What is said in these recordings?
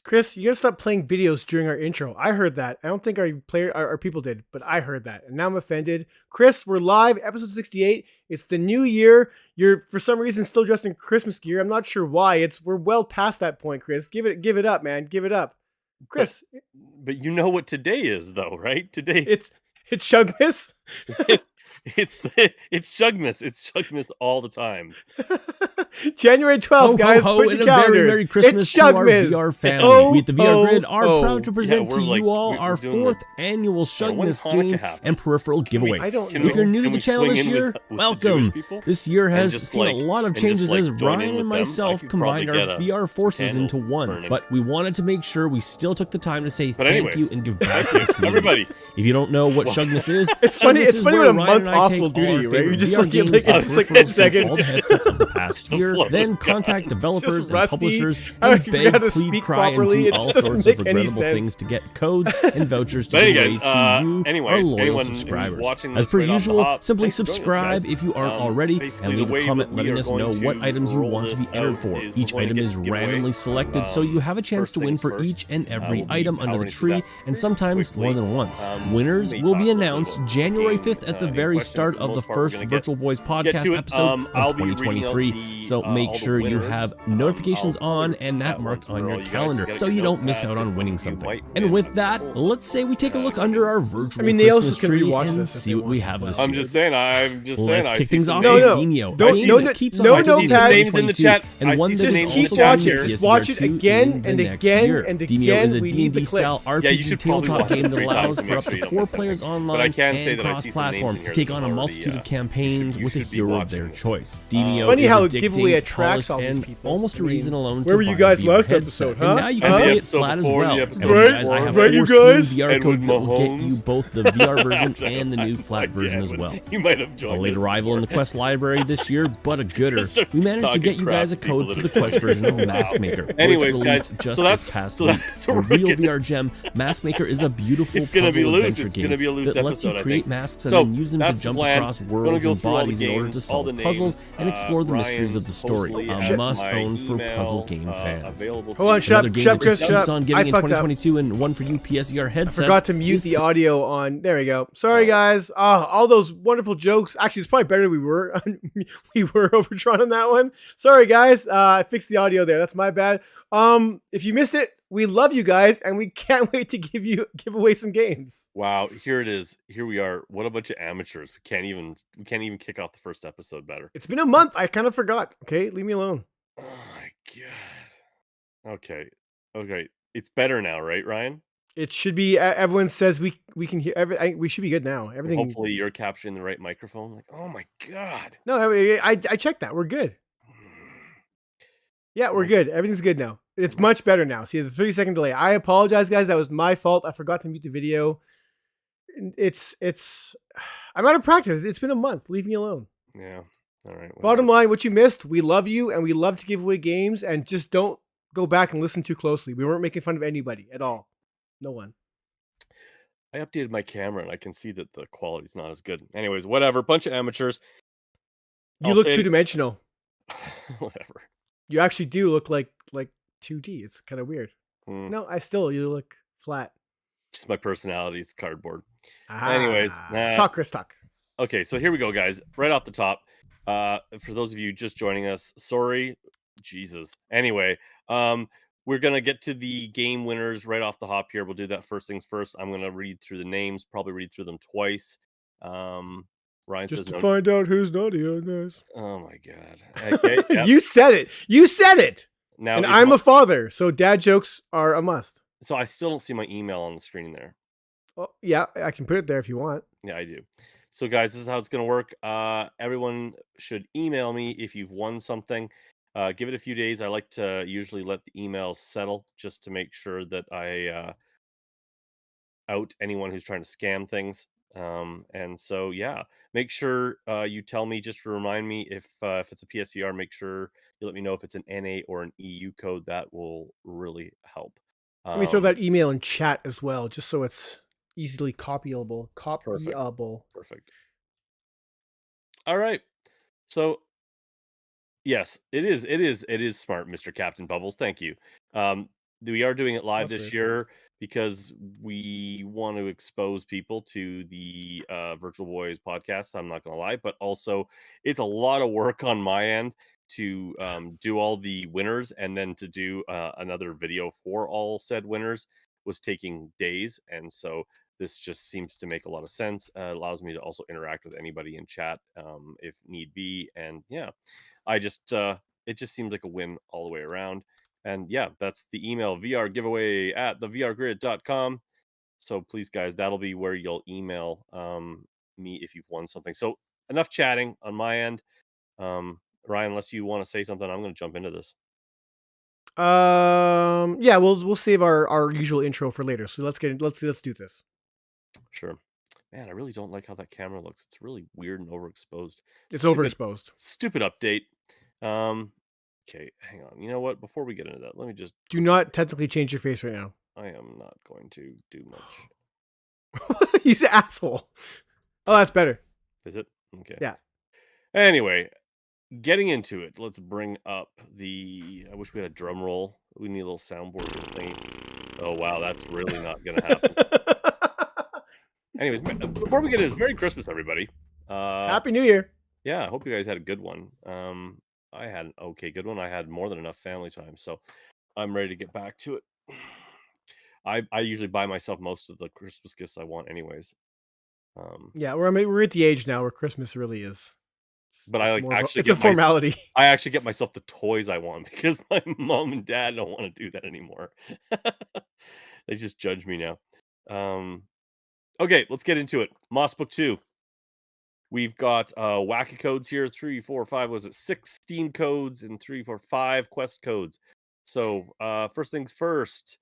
Chris, you gotta stop playing videos during our intro. I heard that. I don't think our people did, but I heard that, and now I'm offended. Chris, we're live, episode 68. It's the new year. You're for some reason still dressed in Christmas gear. I'm not sure why. We're well past that point, Chris. Give it up, man. Give it up, But Chris. but you know what today is, though, right? Today It's Shuggmas. it's Shuggmas. It's Shuggmas all the time. January 12th, guys. Ho, Put and your a calendars. very Merry Christmas It's to our Shuggmas. VR family. We at the VR Grid are oh. proud to present to we're you all we're our doing fourth annual Shuggmas Hanukkah game happen? and peripheral giveaway. I don't know. If you're new to Can the we channel swing this in year, with the welcome. Jewish people? This year has just, seen a lot of and just, changes as join in Ryan with and them? I myself could combined our probably get VR forces candle into one. burning. But we wanted to make sure we still took the time to say But thank anyways, you and give back to the community. everybody. If you don't know what Shuggmas is, It's funny. Shuggmas It's is funny where when a Ryan month and I off take will do to all our you, right? You're favorite just VR like, games it's and just like a peripherals from second. all the headsets of the past year, Flow, then God. contact developers and rusty. publishers I and don't beg, know how to plead, speak cry, and properly. do It all doesn't sorts make of any regrettable sense. things to get codes and vouchers to But give away anyways, to you, anyways, our loyal anyone who's subscribers. watching As this per right off the usual, hop, simply thanks for joining us, subscribe guys. if you aren't already, Basically, and leave the a way comment we letting are us know going what to items you roll want to be this entered out for. is we're Each going to item get is the giveaway. randomly selected, so you have a chance First to win things for first, each and every we'll be item under the powering through tree, that and sometimes quickly. more than once. Winners may will talk be a little bit announced about January game, 5th at the any very questions. start For the of the most part, we're first gonna Virtual Boys get podcast to it. episode I'll of be reading out 2023. So make all the sure you winners. have notifications I'll on probably and that that marked one on for your all you guys. calendar, You gotta so get you note don't miss that, out on 'cause winning you something. might And win with a that, couple, let's say we take a look under our virtual I mean, they also Christmas can tree rewatch and this if see they what we want to, have but- this I'm year. just saying. I'm just saying. Let's I kick see things some off No, with no. Demio. Don't- Game no, that no, keeps no, on no, giving Tad. Names in the 2022, chat. and I one see that some is names Just in keep the also chat on watching. here. Just watch it PSVR 2 again in the and next again year. and Demio again. is a We need D&D the style clips. Yeah, you RPG should probably tabletop watch it game that 3 times allows to for make up sure to you don't 4 miss players anything. online But I can say and that I see some names cross-platform in to here take that on a already, multitude of campaigns you with a should be hero of watching their this. choice. It's Demio funny is how addicting, giveaway attracts polished, all these and people. almost a I mean, reason alone where to were you buy a guys VR last headset. episode, huh? And now you And can the play it episode flat as before, the well. episode And you guys, I before. have Right, you 14 guys? VR Edward codes that will get Mahomes. you both the VR version Actually, and the new I flat version as did, well. You might have A joined late us arrival in the before. Quest library this year, but a gooder. Just start We managed to talking get you crap guys a to people code for that the are Quest version of wow. Mask Maker, Anyways, which guys, released just so this that's- past so week. that's A what we're real getting- VR gem, Mask Maker is a beautiful It's gonna be puzzle loose. adventure It's gonna be a game loose that lets you episode, I create think. masks and So, then use them to that's the jump plan. across Gonna worlds go and through all the bodies in order to games, all solve the puzzles names, and explore the mysteries of the Ryan's story. supposedly A at must my own for email, puzzle game fans. available to Hold on, you. shut Another up, game shut that up, Chris, just shut keeps up. on I giving in fucked up. 2022 and one for you PSVR I headsets. forgot to mute the audio on. There we go. Sorry, guys. All those wonderful jokes. Actually, it's probably better than we were. We were overdrawn on that one. Sorry, guys. I fixed the audio there. That's my bad. If you missed it, we love you guys, and we can't wait to give away some games. Wow, here it is. Here we are. What a bunch of amateurs. We can't even kick off the first episode better. It's been a month. I kind of forgot. Okay, leave me alone. Oh my god. Okay. It's better now, right, Ryan? It should be. Everyone says we can hear. We should be good now. Everything. Hopefully you're capturing the right microphone. Like, oh my god. No, I checked that. We're good. Yeah, we're good. Everything's good now. It's much better now. See the 30-second delay. I apologize, guys. That was my fault. I forgot to mute the video. It's. I'm out of practice. It's been a month. Leave me alone. Yeah. All right. Bottom line, what you missed, we love you and we love to give away games, and just don't go back and listen too closely. We weren't making fun of anybody at all. No one. I updated my camera and I can see that the quality's not as good. Anyways, whatever. Bunch of amateurs. You I'll look say- two-dimensional. Whatever. You actually do look like 2D. It's kind of weird. Hmm. No, you look flat. It's just my personality. It's cardboard. Ah. Anyways, Talk, Chris, talk. Okay, so here we go, guys. Right off the top, for those of you just joining us, sorry, Jesus. Anyway, we're gonna get to the game winners right off the hop here. We'll do that first things first. I'm gonna read through the names, probably read through them twice. Ryan Just says to no. find out who's naughty or nice. Oh my god. Okay, yep. You said it. You said it. Now And is I'm my- a father, so dad jokes are a must. so I still don't see my email on the screen there. Oh, yeah, I can put it there if you want. Yeah, I do. So guys, this is how it's gonna work. Everyone should email me if you've won something. Give it a few days. I like to usually let the emails settle just to make sure that I out anyone who's trying to scam things. And so yeah, make sure you tell me, just to remind me if it's a PSVR, make sure you let me know if it's an NA or an EU code. That will really help. Let me throw that email in chat as well, just so it's easily copyable. Perfect. All right. So yes, it is smart, Mr. Captain Bubbles. Thank you. we are doing it live That's this weird. year because we want to expose people to the Virtual Boys podcast. I'm not going to lie, but also it's a lot of work on my end to do all the winners and then to do another video for all said winners was taking days. And so this just seems to make a lot of sense. Allows me to also interact with anybody in chat if need be. And yeah, I just it just seems like a win all the way around. And yeah, that's the email VR giveaway at thevrgrid.com. So please, guys, that'll be where you'll email me if you've won something. So enough chatting on my end. Ryan, unless you want to say something, I'm going to jump into this. Yeah, we'll save our usual intro for later. So let's do this. Sure. Man, I really don't like how that camera looks. It's really weird and overexposed. It's Stupid, overexposed. stupid update. Okay, hang on. You know what? Before we get into that, let me just Do not technically change your face right now. I am not going to do much. He's an asshole. Oh, that's better. Is it? Okay. Yeah. Anyway, getting into it, let's bring up the. I wish we had a drum roll. We need a little soundboard thing. Oh wow, that's really not gonna happen. Anyways, before we get into this, Merry Christmas, everybody. Happy New Year. Yeah, I hope you guys had a good one. I had an okay good one. I had more than enough family time, so I'm ready to get back to it. I usually buy myself most of the Christmas gifts I want, anyways. Yeah, we're at the age now where Christmas really is. But I It's like more actually it's a get my formality. I actually get myself the toys I want because my mom and dad don't want to do that anymore. They just judge me now. Okay, let's get into it. Moss Book 2. We've got wacky codes here. 3, 4, 5. Was it 6 Steam codes and 3, 4, 5 quest codes? So first things first.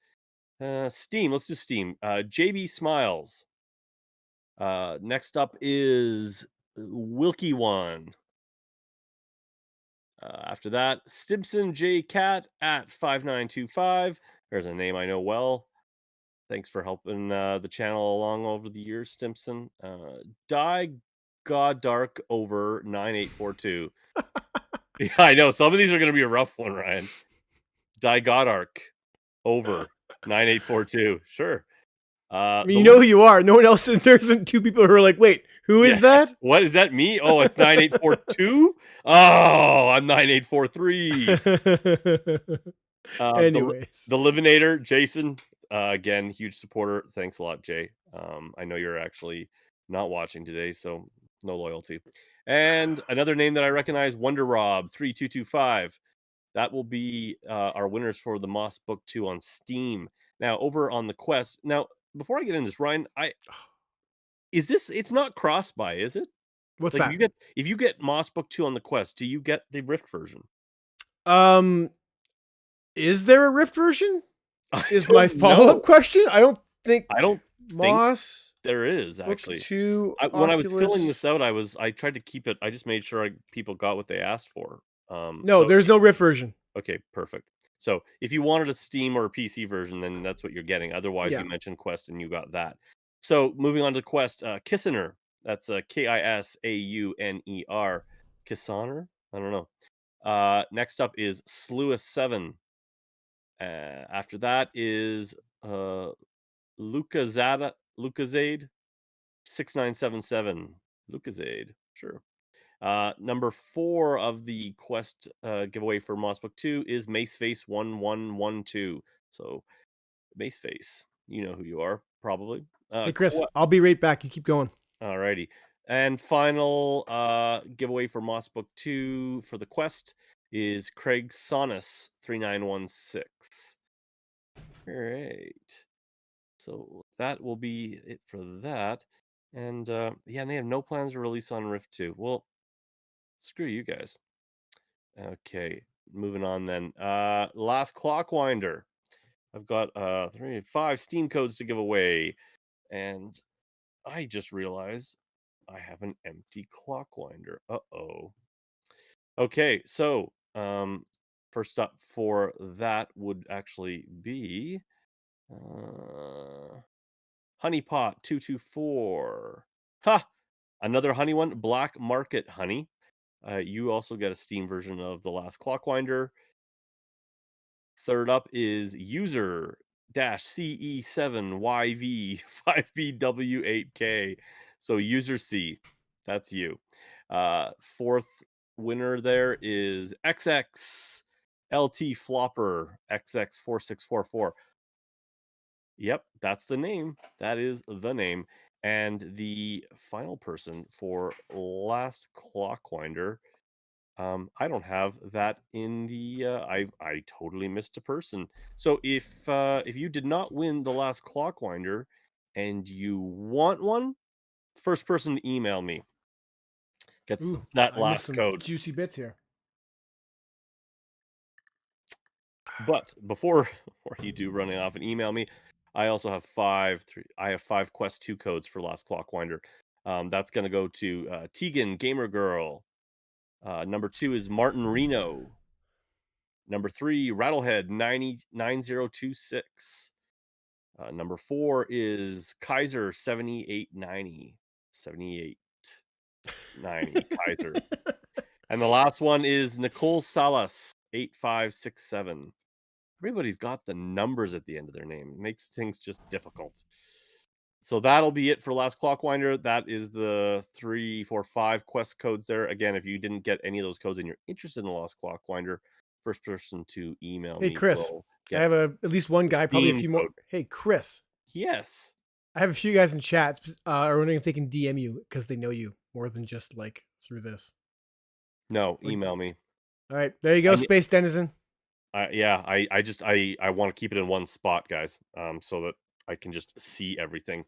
Steam. Let's do Steam. JB Smiles. Next up is Wilkie One. After that, Stimson J Cat at 5925. There's a name I know well. Thanks for helping the channel along over the years, Stimson. Die God Dark over 9842. Yeah, I know. Some of these are going to be a rough one, Ryan. Die Godark over 9842. Sure. I mean, you know who you are. No one else. There isn't two people who are like, wait, who is that? What is that? Me? Oh, it's 9842. Oh, I'm 9843. Anyways, The Livinator, Jason. Again, huge supporter. Thanks a lot, Jay. I know you're actually not watching today, so no loyalty. And another name that I recognize, Wonder Rob 3225. That will be our winners for the Moss Book 2 on Steam. Now, over on the Quest. Now, before I get into this, Ryan, it's not cross-buy, is it? what's Like that? if you get Moss Book 2 on the Quest, do you get the Rift version? Is there a Rift version? I Is don't my follow-up know. question? I don't think Moss there is Book actually. 2 When I was filling Oculus. this out, I tried to keep it. I just made sure people got what they asked for. No, So there's no Rift version. okay, perfect. So if you wanted a Steam or a PC version, then that's what you're getting. Otherwise, Yeah. you mentioned Quest and you got that. So moving on to Quest, Kissaner. That's Kisauner. Kissaner? I don't know. Next up is Sluis 7. After that is Lucazade 6977. Lucazade, sure. Number 4 of the quest giveaway for Moss Book 2 is Maceface 1112. So Maceface, you know who you are, probably. Hey, Chris, I'll be right back. You keep going. Alrighty. And final giveaway for Moss Book 2 for the quest is Craig Sonus 3916. All right. So that will be it for that. And yeah, and they have no plans to release on Rift 2. Well, screw you guys. Okay, moving on then. Last Clockwinder. I've got 5 Steam codes to give away. And I just realized I have an empty Clockwinder. Uh-oh. Okay, so first up for that would actually be Honeypot 224. Ha! Another honey one, Black Market Honey. You also get a Steam version of the last Clockwinder Third up is user CE7YV5BW8K. So user C, that's you. Fourth winner there is XX LT Flopper XX4644. Yep, that's the name. That is the name. And the final person for last Clockwinder, I don't have that in the. I totally missed a person. So if you did not win the last Clockwinder, and you want one, first person to email me gets Ooh, that I missed last some code. juicy bits here. But before you do running off and email me, I also have five Quest 2 codes for last Clockwinder. That's going to go to Tegan Gamer Girl. Number 2 is Martin Reno. Number 3, Rattlehead 9026. Number 4 is Kaiser 7890. 7890 Kaiser. And the last one is Nicole Salas 8567. Everybody's got the numbers at the end of their name. It makes things just difficult. So that'll be it for last Clockwinder. That is the 3, 4, 5 quest codes there. Again, if you didn't get any of those codes and you're interested in the last Clockwinder, first person to email Hey, me Chris, will I get have at least one the guy, probably a Steam few more. code. Hey, Chris, Yes. I have a few guys in chat are wondering if they can DM you because they know you more than just like through this. No, email me. All right, there you go, Space Denizen. I want to keep it in one spot, guys, so that I can just see everything.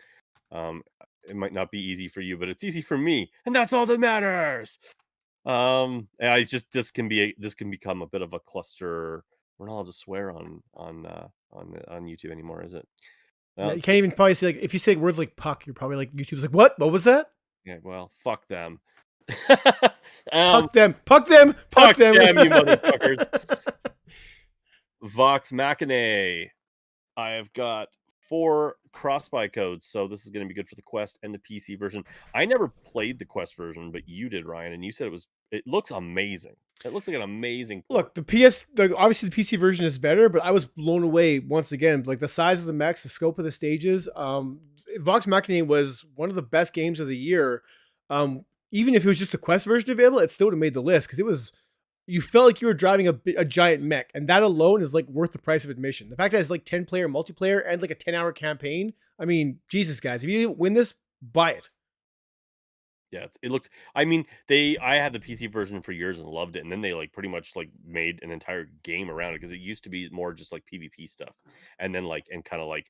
It might not be easy for you, but it's easy for me, and that's all that matters. And this can become a bit of a cluster. We're not allowed to swear on YouTube anymore, is it? Yeah, you can't even probably say like if you say words like puck, you're probably like YouTube's like what? What was that? Yeah, well, fuck them. Puck them, puck them, puck them, you motherfuckers. Vox Machinae. I have got 4 cross-buy codes, so this is going to be good for the Quest and the PC version. I never played the Quest version, but you did, Ryan, and you said it looks amazing. It looks like an amazing port. Look, obviously the PC version is better, but I was blown away once again. Like the size of the mechs, the scope of the stages. Vox Machinae was one of the best games of the year. Even if it was just the Quest version available, it still would have made the list because you felt like you were driving a giant mech, and that alone is like worth the price of admission. The fact that it's like 10-player multiplayer and like a 10-hour campaign. I mean, Jesus, guys, if you win this, buy it. Yeah, it looked. I mean, I had the PC version for years and loved it, and then they like pretty much like made an entire game around it because it used to be more just like PvP stuff, and then kind of like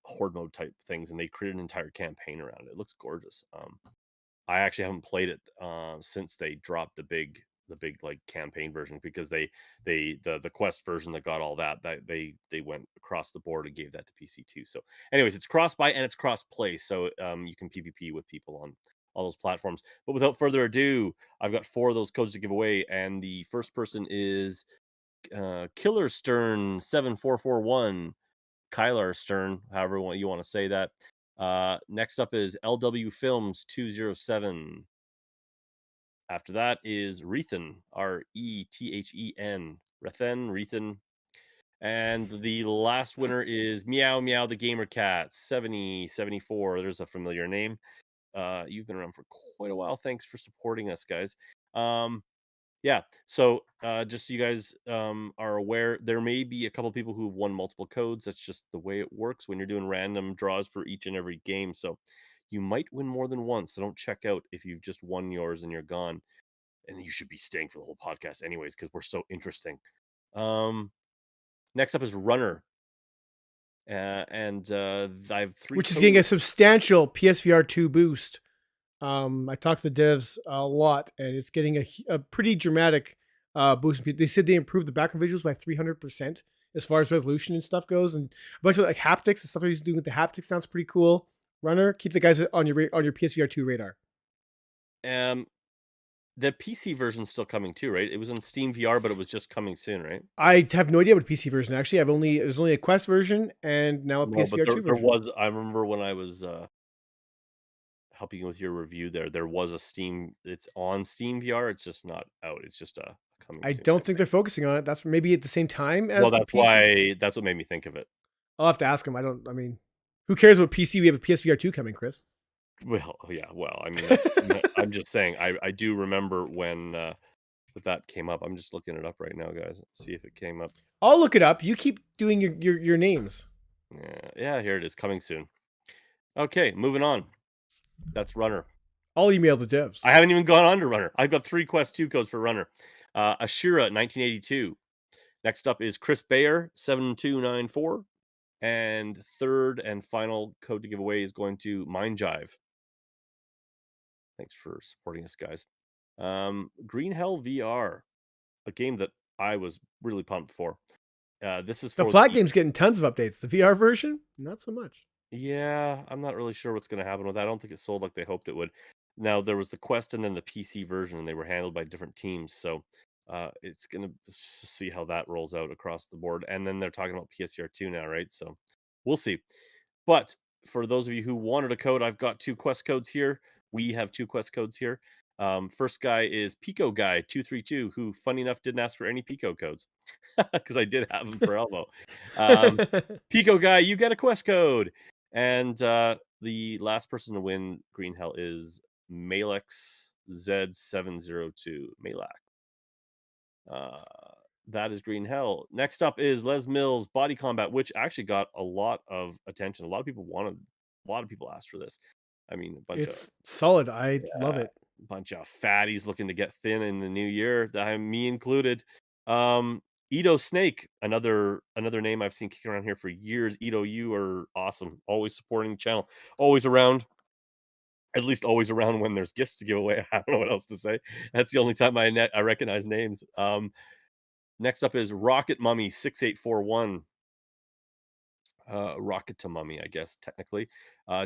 horde mode type things, and they created an entire campaign around it. It looks gorgeous. I actually haven't played it since they dropped the big like campaign version because the Quest version that got all that they went across the board and gave that to PC too. So anyways, it's cross buy and it's cross play, so you can PvP with people on all those platforms. But without further ado, I've got 4 of those codes to give away, and the first person is Killer Stern 7441, Kylar Stern, however you want to say that. Next up is LW Films 207. After that is Rethen, Rethen, Rethen. And the last winner is Meow Meow the Gamer Cat 7074. There's a familiar name. You've been around for quite a while. Thanks for supporting us, guys. Yeah, so just so you guys are aware, there may be a couple people who've won multiple codes. That's just the way it works when you're doing random draws for each and every game. So you might win more than once. So don't check out if you've just won yours and you're gone. And you should be staying for the whole podcast anyways, because we're so interesting. Next up is Runner. And I have 3 which is codes. getting a substantial PSVR 2 boost. I talked to the devs a lot, and it's getting a pretty dramatic boost. They said they improved the background visuals by 300% as far as resolution and stuff goes, and a bunch of like haptics and stuff they're doing with the haptics sounds pretty cool. Runner, keep the guys on your PSVR 2 radar. The PC version's still coming too, right? It was on Steam VR, but it was just coming soon, right? I have no idea what PC version. Actually, there's only a Quest version and now a PSVR 2 version. There was. I remember when I was helping with your review there was a Steam. It's on Steam VR. It's just not out. It's just a Coming I soon. don't think they're focusing on it. That's maybe at the same time as Well, the that's PC. why. That's what made me think of it. I'll have to ask him. I mean, who cares what PC? We have a PSVR 2 coming, Chris. Well, yeah. Well, I mean, I'm just saying. I do remember when that came up. I'm just looking it up right now, guys. See if it came up. I'll look it up. You keep doing your names. Yeah. Here it is. Coming soon. Okay, moving on. That's Runner. I'll email the devs. I haven't even gone on to Runner. I've got 3 Quest 2 codes for Runner. Ashira 1982. Next up is Chris Bayer 7294. And third and final code to give away is going to Mindjive. Thanks for supporting us, guys. Green Hell VR, a game that I was really pumped for. This is The for flat game's getting tons of updates. The VR version, not so much. Yeah, I'm not really sure what's going to happen with that. I don't think it sold like they hoped it would. Now there was the Quest and then the PC version, and they were handled by different teams. So it's going to see how that rolls out across the board. And then they're talking about PSVR 2 now, right? So we'll see. But for those of you who wanted a code, I've got 2 Quest codes here. We have 2 Quest codes here. First guy is Pico Guy 232, who, funny enough, didn't ask for any Pico codes because I did have them for Elmo. Pico Guy, you get a Quest code. And the last person to win Green Hell is Malex Z702. Malak. That is Green Hell. Next up is Les Mills Body Combat, which actually got a lot of attention. A lot of people asked for this. I mean, it's solid. I love it. A bunch of fatties looking to get thin in the new year. Me included. Edo Snake, another name I've seen kicking around here for years. Edo, you are awesome. Always supporting the channel. Always around. At least always around when there's gifts to give away. I don't know what else to say. That's the only time I recognize names. Next up is Rocket Mummy 6841. Rocket to Mummy, I guess, technically.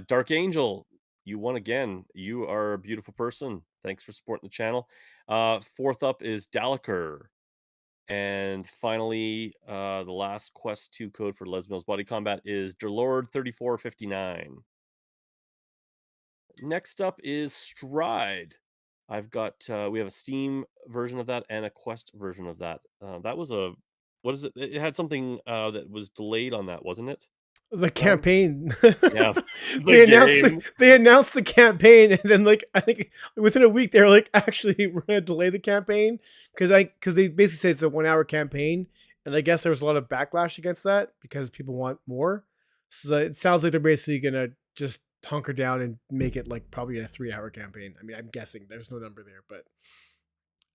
Dark Angel, you won again. You are a beautiful person. Thanks for supporting the channel. Fourth up is Dalaker. And finally, the last Quest 2 code for Les Mills Body Combat is Derlord 3459. Next up is Stride. I've got we have a Steam version of that and a Quest version of that. That was what is it? It had something that was delayed on that, wasn't it? The campaign. Yeah, they announced the campaign, and then I think within a week they were like, actually, we're gonna delay the campaign because they basically said it's a 1-hour campaign, and I guess there was a lot of backlash against that because people want more. So it sounds like they're basically gonna just hunker down and make it like probably a 3-hour campaign. I mean, I'm guessing there's no number there, but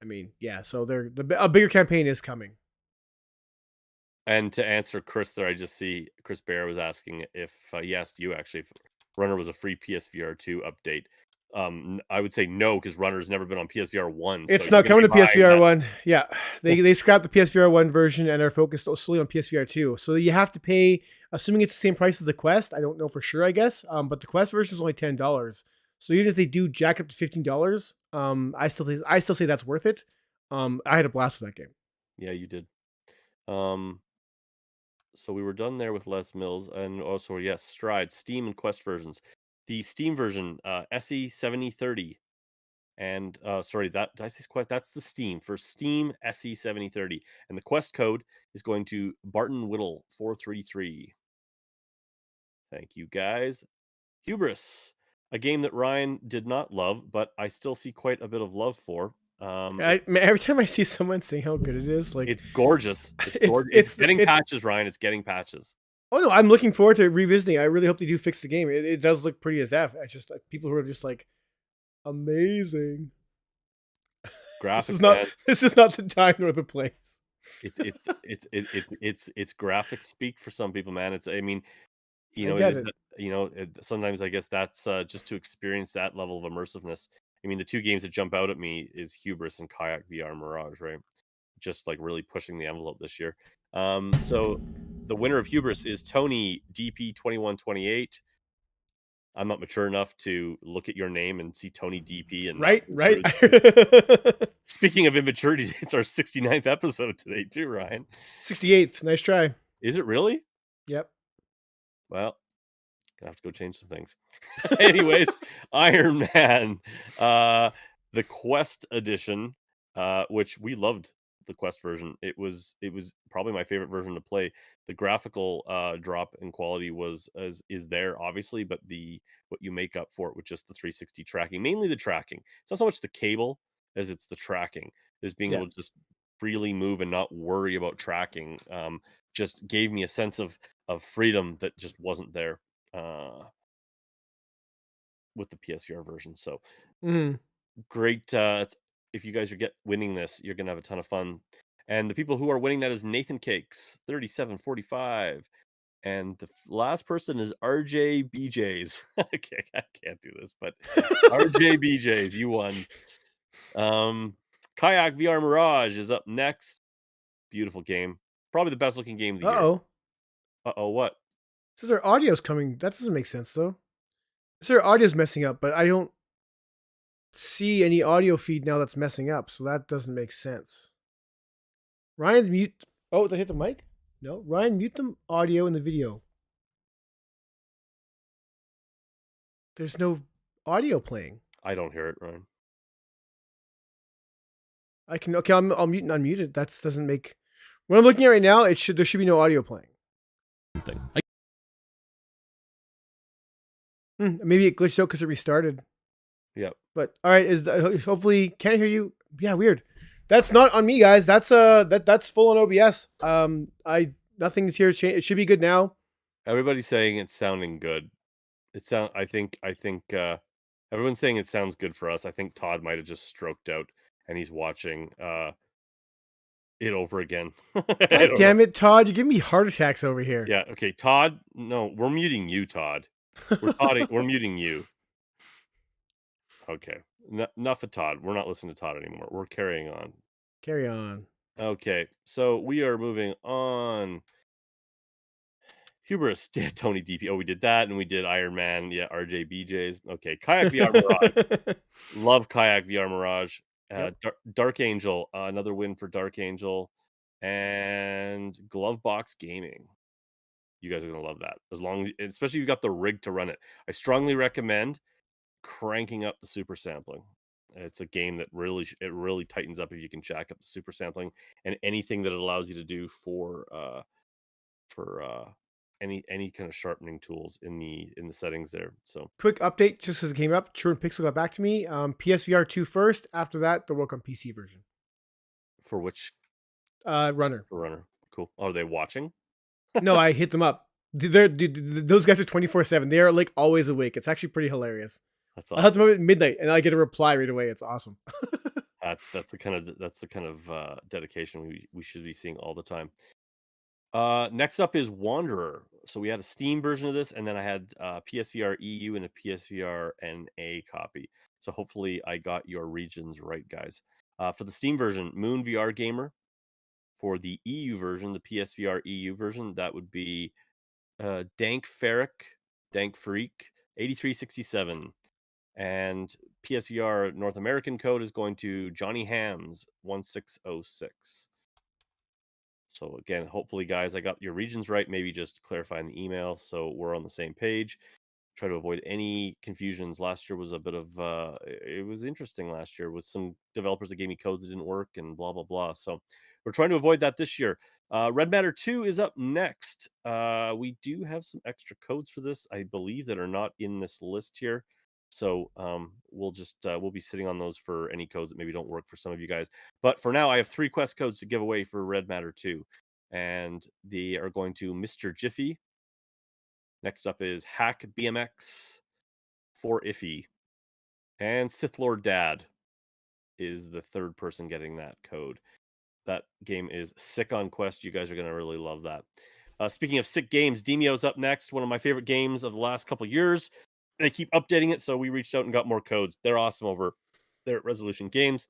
I mean, yeah. So a bigger campaign is coming. And to answer Chris there, I just see Chris Bear was asking if he asked you actually if Runner was a free PSVR 2 update. I would say no, because Runner's never been on PSVR 1. It's not coming to PSVR 1. Yeah, they scrapped the PSVR 1 version and are focused solely on PSVR 2. So you have to pay, assuming it's the same price as the Quest. I don't know for sure, I guess. But the Quest version is only $10. So even if they do jack up to $15, I still say that's worth it. I had a blast with that game. Yeah, you did. So we were done there with Les Mills, and also yes, Stride, Steam and Quest versions. The Steam version, SE 7030, and sorry, that did I say Quest? That's the Steam for Steam SE 7030, and the Quest code is going to Barton Whittle 433. Thank you, guys. Hubris, a game that Ryan did not love, but I still see quite a bit of love for. Every time I see someone saying how good it is, like it's gorgeous. It's gorgeous. It's getting patches, Ryan. It's getting patches. Oh no, I'm looking forward to revisiting. I really hope they do fix the game. It does look pretty as F. It's just like people who are just like amazing. Graphics. This is not the time nor the place. It's graphics speak for some people, man. I mean, sometimes I guess that's just to experience that level of immersiveness. I mean, the 2 games that jump out at me is Hubris and Kayak VR Mirage, right? Just like really pushing the envelope this year. So the winner of Hubris is Tony DP2128. I'm not mature enough to look at your name and see Tony DP and right. Speaking of immaturity, it's our 69th episode today too, Ryan. 68th. Nice try. Is it really? Yep. Well, gonna have to go change some things. Anyways, Iron Man, the Quest edition, which we loved the Quest version. It was probably my favorite version to play. The graphical drop in quality is there obviously, but what you make up for it with just the 360 tracking, mainly the tracking. It's not so much the cable as it's the tracking, is being Yeah. able to just freely move and not worry about tracking. Just gave me a sense of freedom that just wasn't there with the PSVR version. So Mhm. great. If you guys winning this, you're gonna have a ton of fun. And the people who are winning that is Nathan Cakes 3745, and the last person is RJ BJ's. Okay, I can't do this, but RJ BJ's, you won. Kayak VR Mirage is up next. Beautiful game, probably the best looking game of the year. Uh-oh. What? Says our audio's coming. That doesn't make sense though. So our audio's messing up, but I don't see any audio feed now that's messing up, so that doesn't make sense. Ryan, mute. Oh, did I hit the mic? No. Ryan, mute the audio in the video. There's no audio playing. I don't hear it, Ryan. I can. Okay, I'll mute and unmute it. That doesn't make. What I'm looking at right now, there should be no audio playing. Maybe it glitched out because it restarted. Yep. But all right, hopefully can't hear you. Yeah, weird. That's not on me, guys. That's that's full on OBS. Nothing's here. It should be good now. Everybody's saying it's sounding good. I think everyone's saying it sounds good for us. I think Todd might have just stroked out and he's watching it over again. God damn it, Todd! You're giving me heart attacks over here. Yeah. Okay, Todd. No, we're muting you, Todd. We're muting you. Okay. Enough of Todd. We're not listening to Todd anymore. We're carrying on. Carry on. Okay. So we are moving on. Hubris, yeah, Tony DP. Oh, we did that, and we did Iron Man. Yeah, RJ BJ's. Okay, Kayak VR Mirage. Love Kayak VR Mirage. Yep. Dark Angel, another win for Dark Angel, and Glovebox Gaming. You guys are gonna love that, especially if you got the rig to run it. I strongly recommend cranking up the super sampling. It's a game that really tightens up if you can jack up the super sampling and anything that it allows you to do for any kind of sharpening tools in the settings there. So quick update, just as it came up, True and Pixel got back to me. PSVR 2 first. After that, they'll work on PC version. For which runner? For runner. Cool. Are they watching? No, I hit them up. Those guys are 24/7. They are like always awake. It's actually pretty hilarious. That's awesome. I'll have them awesome. up at midnight, and I get a reply right away. It's awesome. That's the kind of dedication we should be seeing all the time. Next up is Wanderer. So we had a Steam version of this, and then I had PSVR EU and a PSVR NA copy. So hopefully I got your regions right, guys. For the Steam version, Moon VR Gamer. For the EU version, the PSVR EU version, that would be Dank Freak 8367. And PSVR North American code is going to Johnny Hams 1606. So again, hopefully, guys, I got your regions right. Maybe just clarify in the email so we're on the same page. Try to avoid any confusions. Last year was a bit of it was interesting last year with some developers that gave me codes that didn't work and blah blah blah. So we're trying to avoid that this year. Red Matter 2 is up next. We do have some extra codes for this, I believe, that are not in this list here. So we'll be sitting on those for any codes that maybe don't work for some of you guys. But for now, I have 3 quest codes to give away for Red Matter 2, and they are going to Mr. Jiffy. Next up is Hack BMX, 4 Iffy, and Sith Lord Dad is the third person getting that code. That game is sick on Quest. You guys are gonna really love that. Speaking of sick games, Demio's up next. One of my favorite games of the last couple years. They keep updating it, so we reached out and got more codes. They're awesome over there at Resolution Games.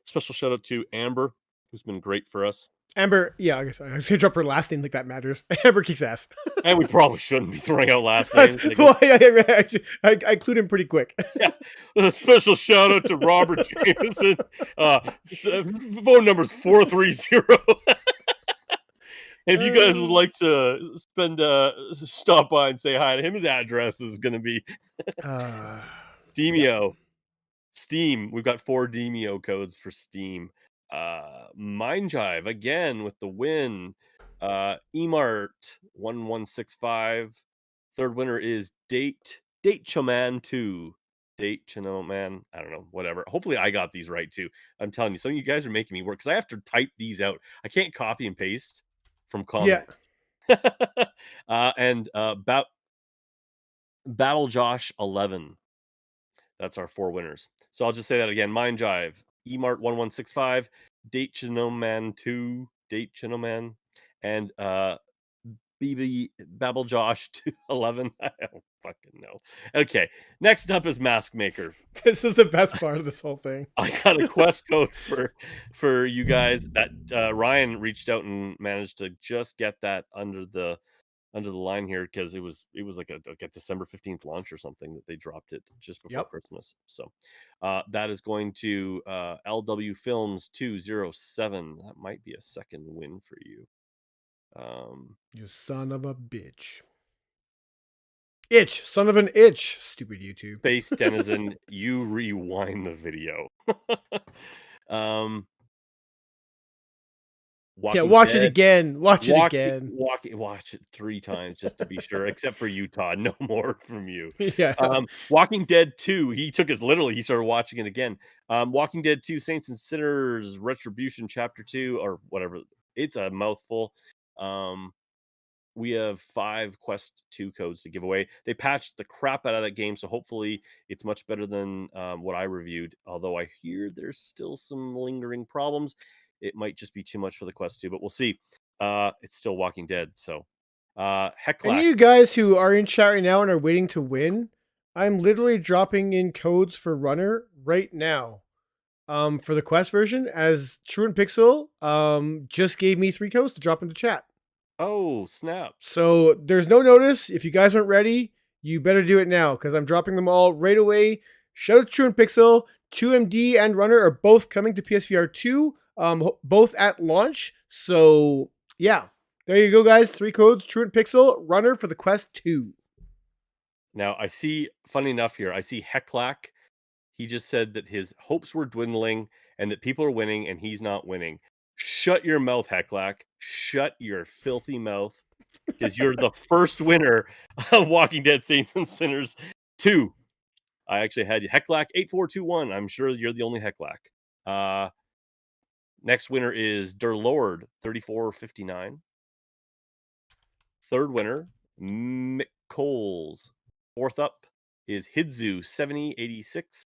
Special shout out to Amber, who's been great for us. Amber, yeah, I guess I was gonna drop her last name like that matters. Amber kicks ass. And we probably shouldn't be throwing out last names. Well, I clued him pretty quick. Yeah. A special shout out to Robert Jameson. Phone number is 430. If you guys would like to stop by and say hi to him, his address is going to be Demio. Yeah. Steam. We've got 4 Demio codes for Steam. Mind Jive again with the win. Emart 1165. Third winner is Date Choman 2. Date Choman. I don't know, whatever. Hopefully I got these right too. I'm telling you, some of you guys are making me work because I have to type these out. I can't copy and paste from Yeah. comments. And Battle Josh 11. That's our 4 winners. So I'll just say that again. Mind Jive, Emart 1165, Date Chinoman 2, Date Chinoman, and BB Babel Josh 211. I don't fucking know. Okay. Next up is Mask Maker. This is the best part of this whole thing. I got a quest code for you guys that Ryan reached out and managed to just get that under the line here because it was like a December 15th launch or something that they dropped it just before Yep. Christmas. So that is going to LW Films 207. That might be a second win for you. You son of a bitch. Itch, son of an itch. Stupid YouTube. Space Denizen, you rewind the video. Yeah, Walking watch it Dead, again. Watch it again. watch it 3 times just to be sure, except for you, Todd. No more from you. Yeah. Walking Dead 2, he started watching it again. Walking Dead 2, Saints and Sinners, Retribution Chapter 2, or whatever. It's a mouthful. We have 5 Quest 2 codes to give away. They patched the crap out of that game, so hopefully it's much better than what I reviewed. Although I hear there's still some lingering problems. It might just be too much for the Quest 2, but we'll see. It's still Walking Dead, so Any Hecklack. of you guys who are in chat right now and are waiting to win, I'm literally dropping in codes for Runner right now. For the Quest version, as Truant Pixel just gave me 3 codes to drop into chat. Oh, snap. So there's no notice. If you guys weren't ready, you better do it now because I'm dropping them all right away. Shout out to Truant Pixel. 2MD and Runner are both coming to PSVR 2, both at launch. So yeah, there you go, guys. 3 codes: Truant Pixel, Runner for the Quest 2. Now I see, funny enough here, I see Hecklack. He just said that his hopes were dwindling and that people are winning and he's not winning. Shut your mouth, Hecklack. Shut your filthy mouth. Because you're the first winner of Walking Dead Saints and Sinners 2. I actually had you. Hecklack 8421. I'm sure you're the only Hecklack. Next winner is Durlord 3459. Third winner, Mick Coles. Fourth up is Hidzu 7086.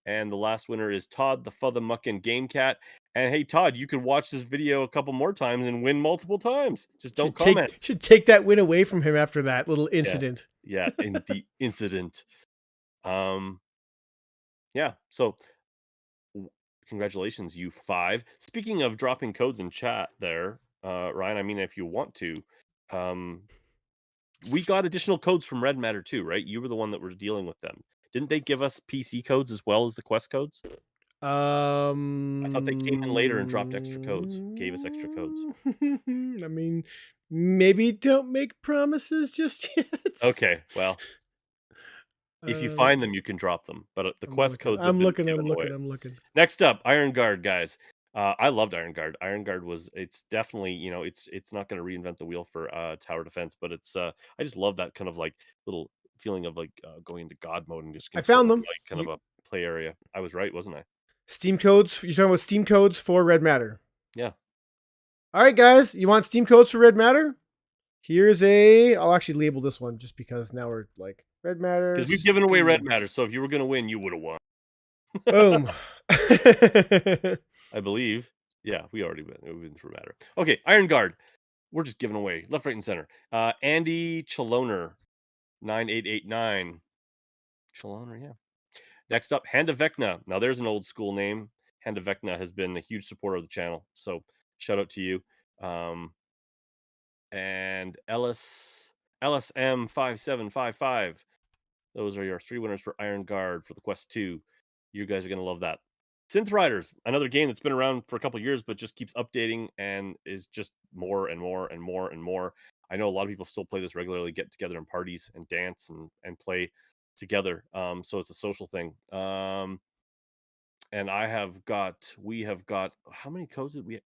And the last winner is Todd the Futhamuckin Game Cat. And hey, Todd, you could watch this video a couple more times and win multiple times. Just don't comment. Should take that win away from him after that little incident. Yeah, in the incident. Yeah, so congratulations, you 5. Speaking of dropping codes in chat there, Ryan, I mean, if you want to, we got additional codes from Red Matter too, right? You were the one that was dealing with them. Didn't they give us PC codes as well as the Quest codes? I thought they came in later and dropped extra codes, gave us extra codes. I mean, maybe don't make promises just yet. Okay, well, if you find them, you can drop them. But the Quest codes. I'm looking. Next up, Iron Guard, guys. I loved Iron Guard. Iron Guard it's definitely, it's not going to reinvent the wheel for tower defense, but it's I just love that kind of like little feeling of like going into God mode and just I found them. like kind of a play area. I was right, wasn't I? Steam codes. You're talking about Steam codes for Red Matter. Yeah. All right, guys. You want Steam codes for Red Matter? Here's I'll actually label this one just because now we're like Red Matter. Because we've given away Red Matter, so if you were going to win, you would have won. Boom. I believe. Yeah, we already went. We've been through Matter. Okay, Iron Guard. We're just giving away left, right, and center. Andy Chaloner, 9889. Chaloner, yeah. Next up, Handa Vecna. Now, there's an old school name. Handa Vecna has been a huge supporter of the channel, so shout out to you. And LSM5755. Those are your 3 winners for Iron Guard for the Quest 2. You guys are going to love that. Synth Riders, another game that's been around for a couple years, but just keeps updating and is just more and more and more and more. I know a lot of people still play this regularly, get together in parties and dance and play together. So it's a social thing. and we have got, how many codes did we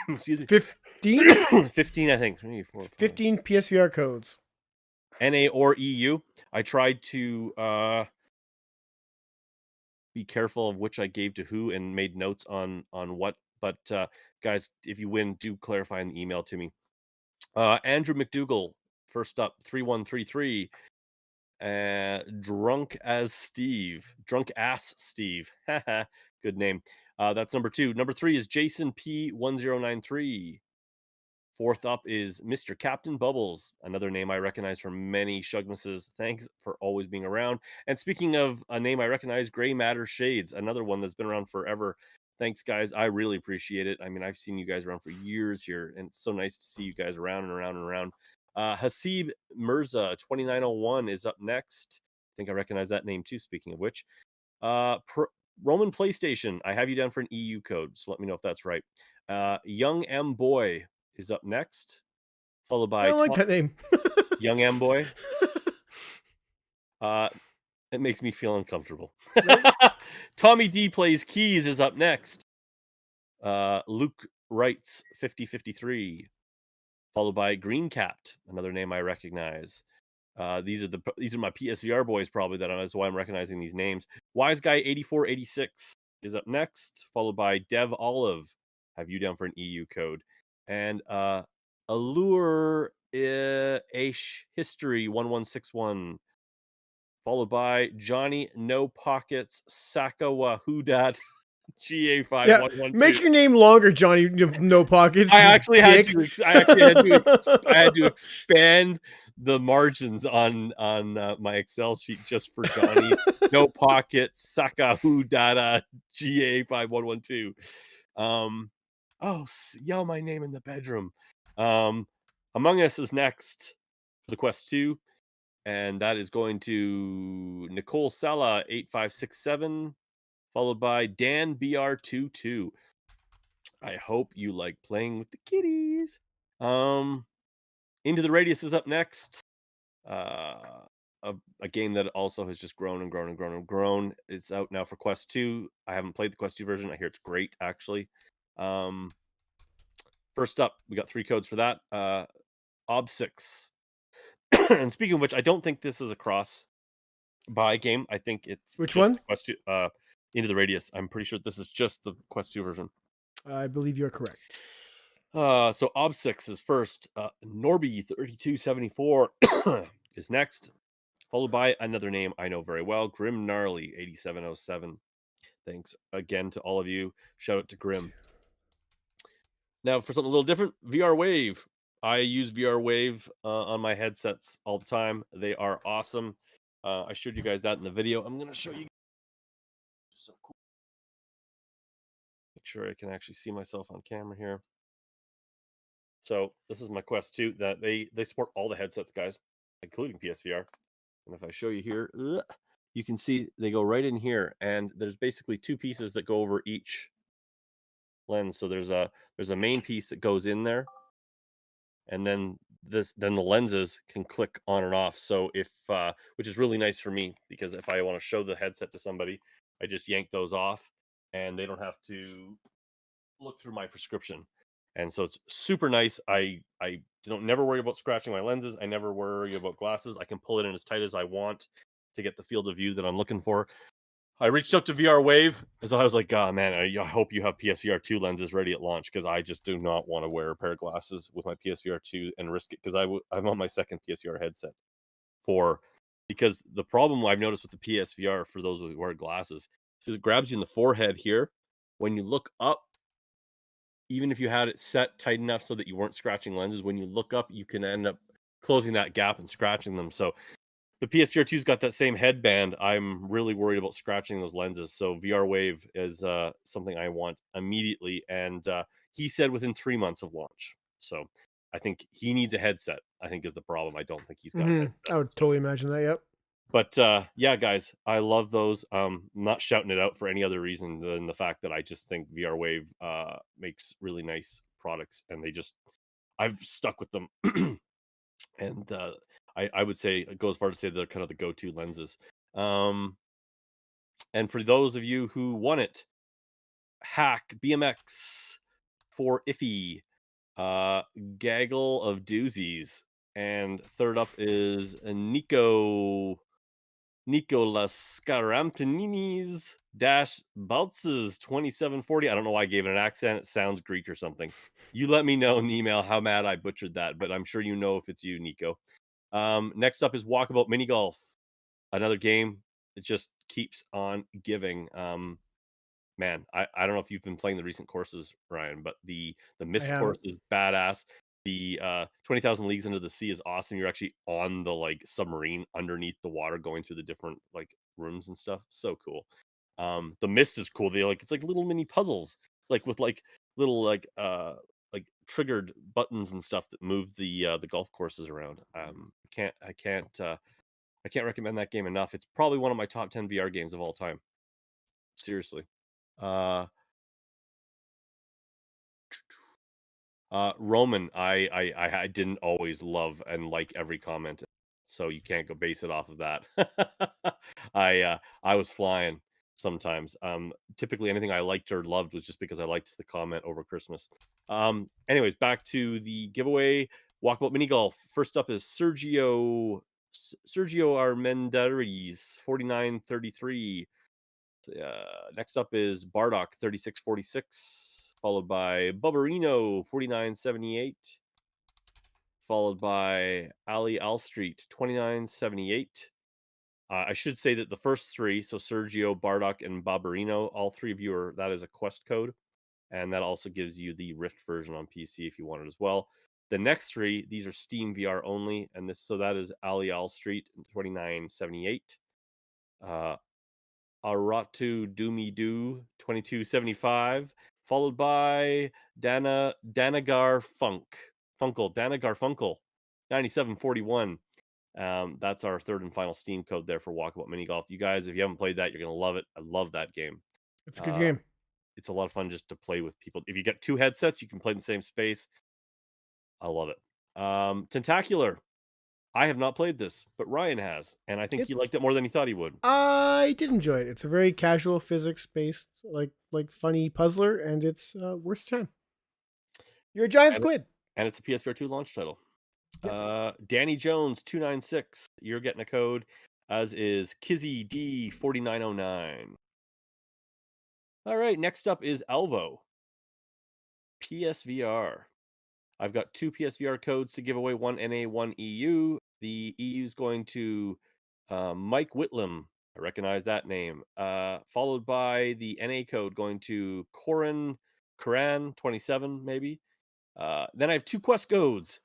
excuse me, 15? 15, I think. 3, 4, 5. 15 PSVR codes. NA or EU. I tried to be careful of which I gave to who and made notes on what. But guys, if you win, do clarify in the email to me. Andrew McDougall, first up, 3133. Drunk ass Steve. Good name. That's number 2. Number 3 is Jason P1093. Fourth up is Mr. Captain Bubbles, another name I recognize from many Shuggmases. Thanks for always being around. And speaking of a name I recognize, Gray Matter Shades, another one that's been around forever. Thanks, guys. I really appreciate it. I mean, I've seen you guys around for years here, and it's so nice to see you guys around and around and around. Hasib Mirza 2901 is up next. I think I recognize that name too, speaking of which. Roman PlayStation, I have you down for an EU code, so let me know if that's right. Young M Boy is up next, followed by I don't like that name. Young M Boy. It makes me feel uncomfortable. Tommy D Plays Keys is up next. Luke Wrights 5053, followed by Green Capped, another name I recognize. These are my PSVR boys, probably. That's why I'm recognizing these names. Wise Guy 8486 is up next, followed by Dev Olive. Have you down for an EU code? And Allure Aish History 1161, followed by Johnny No Pockets Sakawahudat Yeah, GA5112. make your name longer, Johnny. No Pockets. I actually had dick. to expand the margins on my Excel sheet just for Johnny No Pockets Sakahu Dada GA5112. Yell my name in the bedroom. Among Us is next for the Quest 2, and that is going to Nicole Sella 8567, followed by Dan BR22. I hope you like playing with the kitties. Into the Radius is up next. A game that also has just grown and grown and grown and grown. It's out now for Quest 2. I haven't played the Quest 2 version. I hear it's great, actually. First up, we got 3 codes for that. Ob6. And speaking of which, I don't think this is a cross-buy game. I think it's Which just one? Quest 2, Into the Radius. I'm pretty sure this is just the Quest 2 version. I believe you're correct. So Ob6 is first. Norby 3274 is next, followed by another name I know very well, Grim Gnarly 8707. Thanks again to all of you. Shout out to Grim. Now for something a little different, VR Wave. I use VR Wave on my headsets all the time. They are awesome. I showed you guys that in the video. I'm gonna show you. So cool. Make sure I can actually see myself on camera here. So this is my Quest 2. That they support all the headsets, guys, including PSVR. And if I show you here, you can see they go right in here, and there's basically 2 pieces that go over each lens. So there's a main piece that goes in there, and then the lenses can click on and off. So if which is really nice for me, because if I want to show the headset to somebody, I just yank those off, and they don't have to look through my prescription. And so it's super nice. I don't never worry about scratching my lenses. I never worry about glasses. I can pull it in as tight as I want to get the field of view that I'm looking for. I reached out to VR Wave as I was like, oh man, I hope you have PSVR 2 lenses ready at launch, because I just do not want to wear a pair of glasses with my PSVR 2 and risk it, because I'm on my second PSVR headset because the problem I've noticed with the PSVR for those who wear glasses is it grabs you in the forehead here. When you look up, even if you had it set tight enough so that you weren't scratching lenses, when you look up, you can end up closing that gap and scratching them. So the PSVR 2's got that same headband. I'm really worried about scratching those lenses. So VR Wave is something I want immediately. And he said within 3 months of launch. So I think he needs a headset, I think, is the problem. I don't think he's got a headset. I would totally imagine that, yep. But yeah, guys, I love those. I'm not shouting it out for any other reason than the fact that I just think VR Wave makes really nice products, and I've stuck with them. And I would say it goes far to say they're kind of the go-to lenses. And for those of you who want it, Hack BMX for Iffy. Gaggle of Doozies. And third up is Nicolas Scarampini's dash Baltzes 2740. I don't know why I gave it an accent. It sounds Greek or something. You let me know in the email how mad I butchered that, but I'm sure you know if it's you, Nico. Next up is Walkabout Mini Golf. Another game that just keeps on giving. Man, I don't know if you've been playing the recent courses, Ryan, but the Mist course is badass. The 20,000 Leagues Under the Sea is awesome. You're actually on the like submarine underneath the water, going through the different like rooms and stuff. So cool. The Mist is cool. They like it's like little mini puzzles, like with like little like triggered buttons and stuff that move the golf courses around. I can't recommend that game enough. It's probably one of my top 10 VR games of all time. Seriously. Roman, I didn't always love and like every comment, so you can't go base it off of that. I was flying sometimes. Typically anything I liked or loved was just because I liked the comment over Christmas. Anyways, back to the giveaway. Walkabout Mini Golf. First up is Sergio Armendariz 4933. Next up is Bardock 3646, followed by Bubberino 4978, followed by Ali Alstreet 2978. I should say that the first three, so Sergio, Bardock, and Bubberino, all three of you that is a quest code, and that also gives you the Rift version on PC if you want it as well. The next three, these are Steam VR only, and that is Ali Alstreet 2978. Aratu Doomy Doo 2275, followed by Danagar Funkle 9741. That's our third and final Steam code there for Walkabout Mini Golf. You guys, if you haven't played that, you're gonna love it. I love that game. It's a good game. It's a lot of fun just to play with people. If you get two headsets, you can play in the same space. I love it. Tentacular. I have not played this, but Ryan has, and I think he liked it more than he thought he would. I did enjoy it. It's a very casual physics-based, like funny puzzler, and it's worth your time. You're a giant squid, and it's a PSVR 2 launch title. Yep. Danny Jones 296. You're getting a code, as is Kizzy D 4909. All right, next up is Elvo PSVR. I've got two PSVR codes to give away, one NA, one EU. The EU is going to Mike Whitlam. I recognize that name. Followed by the NA code going to Coran 27, maybe. Then I have two quest codes.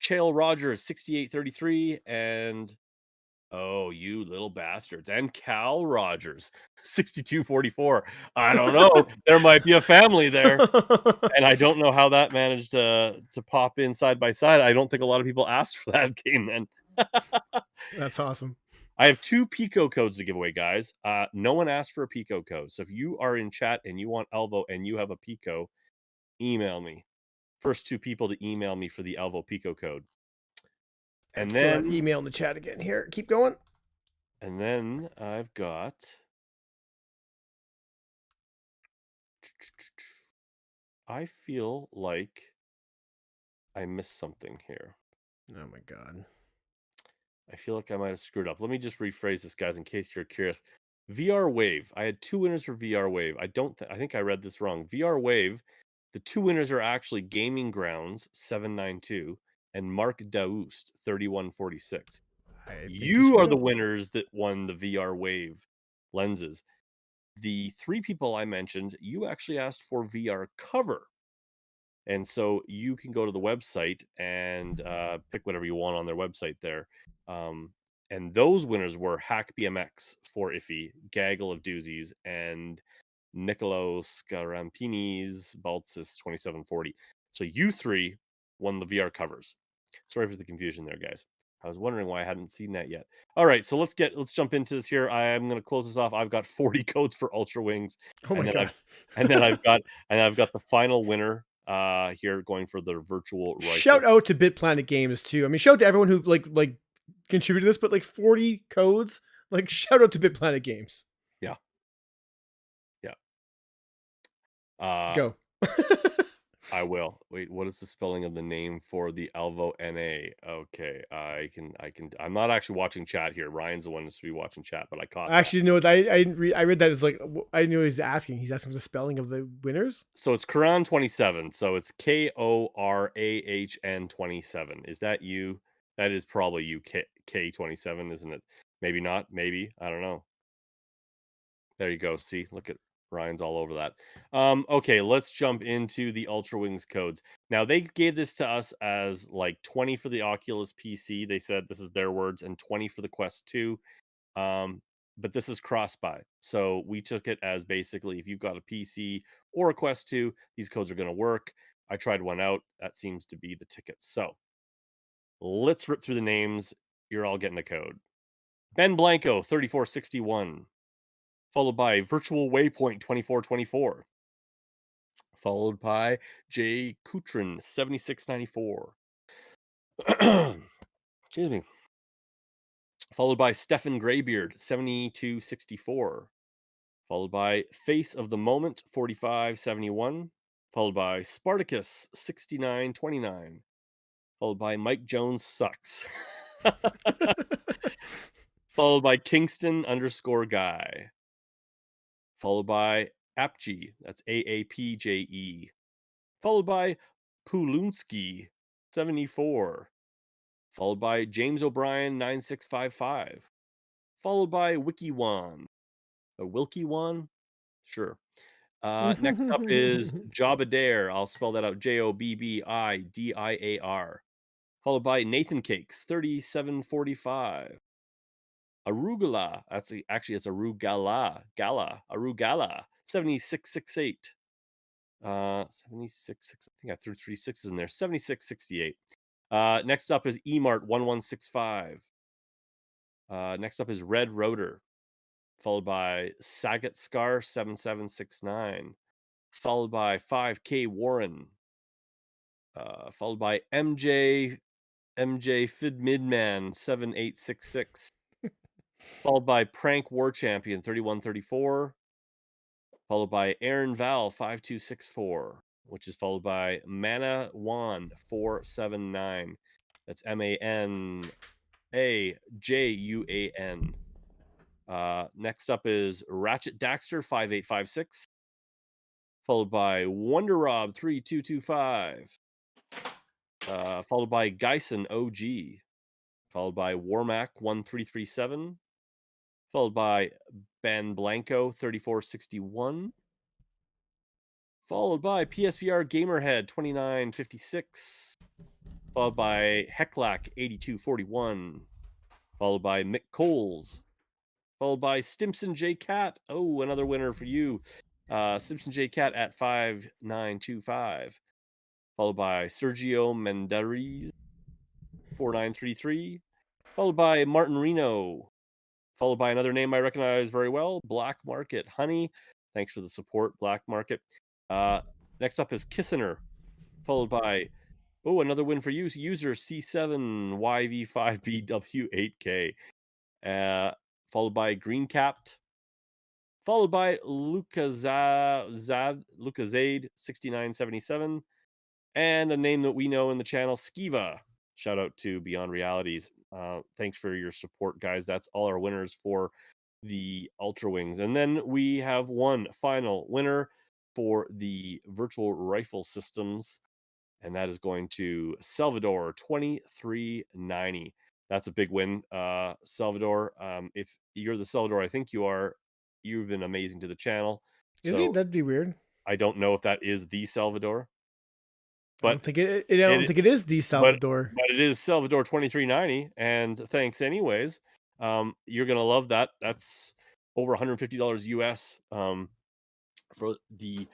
Chael Rogers 6833 and oh, you little bastards, and Cal Rogers 6244. I don't know. There might be a family there. And I don't know how that managed to pop in side by side. I don't think a lot of people asked for that game then. That's awesome. I have two Pico codes to give away, guys. No one asked for a Pico code. So if you are in chat and you want Elvo and you have a Pico, email me. First two people to email me for the Elvo Pico code. And then email in the chat again. Here, keep going. And then I've got I feel like I missed something here. Oh my god. I feel like I might have screwed up. Let me just rephrase this, guys, in case you're curious. VR Wave. I had two winners for VR Wave. I think I read this wrong. VR Wave, the two winners are actually Gaming Grounds 792 and Mark Daoust 3146. You are the winners that won the VR Wave lenses. The three people I mentioned, you actually asked for VR cover. And so you can go to the website and pick whatever you want on their website there. And those winners were Hack BMX for Iffy, Gaggle of Doozies, and Nicolo Scarampini's Baltzis 2740. So you three won the VR covers. Sorry for the confusion there, guys. I was wondering why I hadn't seen that yet. All right, so let's jump into this here. I am going to close this off. I've got 40 codes for Ultra Wings. Oh my god. I've got the final winner here going for the virtual rifle. Shout out to Bit Planet Games too. I mean, shout out to everyone who like contributed to this, but like 40 codes, like shout out to Bit Planet Games. Yeah. Go. I will. Wait, what is the spelling of the name for the Alvo NA? Okay, I can. I'm not actually watching chat here. Ryan's the one that's to be watching chat, but I caught I that. actually know what I didn't read. I read that as like I knew he's asking. He's asking for the spelling of the winners. So it's Koran 27. So it's KORAHN 27. Is that you? That is probably you, K 27, isn't it? Maybe not. Maybe. I don't know. There you go. See, look at Ryan's all over that. Okay, let's jump into the Ultra Wings codes. Now they gave this to us as like 20 for the Oculus PC. They said this is their words, and 20 for the Quest 2. But this is cross buy. So we took it as basically if you've got a PC or a Quest 2, these codes are going to work. I tried one out. That seems to be the ticket. So let's rip through the names. You're all getting a code. Ben Blanco, 3461. Followed by Virtual Waypoint 2424. Followed by Jay Kutrin 7694. Excuse me. Followed by Stefan Graybeard 7264. Followed by Face of the Moment 4571. Followed by Spartacus 6929. Followed by Mike Jones Sucks. Followed by Kingston _guy. Followed by Apje, that's AAPJE. Followed by Pulunsky 74. Followed by James O'Brien 9655. Followed by WikiWan. A WilkyWan? Sure. Next up is Jobadiar. I'll spell that out. JOBBIDIAR. Followed by Nathan Cakes 3745. Arugala. Actually it's Arugala. Arugala 7668. 76. I think I threw 3 6s in there. 7668. Next up is Emart 1165. Next up is Red Rotor, followed by Sagat Scar 7769, followed by 5K Warren, followed by MJ Fid Midman 7866, followed by Prank War Champion 3134, followed by Aaron Val 5264, which is followed by Mana Wan 479. That's MANAJUAN. Next up is Ratchet Daxter 5856, followed by Wonder Rob 3225, followed by Geisen OG, followed by Warmac 1337, followed by Ben Blanco 3461, followed by PSVR Gamerhead 2956, followed by Hecklack 8241, followed by Mick Coles, followed by Stimson J Cat. Oh, another winner for you. Stimson J Cat at 5925, followed by Sergio Menderes 4933, followed by Martin Reno, followed by another name I recognize very well, Black Market Honey. Thanks for the support, Black Market. Next up is Kissiner, followed by another win for you, user C7YV5BW8K, followed by Green Capped, followed by Lucazade 6977, and a name that we know in the channel, Skiva. Shout out to Beyond Realities. Thanks for your support, guys. That's all our winners for the Ultra Wings. And then we have one final winner for the virtual rifle systems, and that is going to Salvador 2390. That's a big win, Salvador. If you're the Salvador, I think you are. You've been amazing to the channel. Is he? So That'd be weird. I don't know if that is the Salvador, I don't but think it. I don't think it is the Salvador. but it is Salvador 2390. And thanks anyways. You're gonna love that. That's over $150 US for the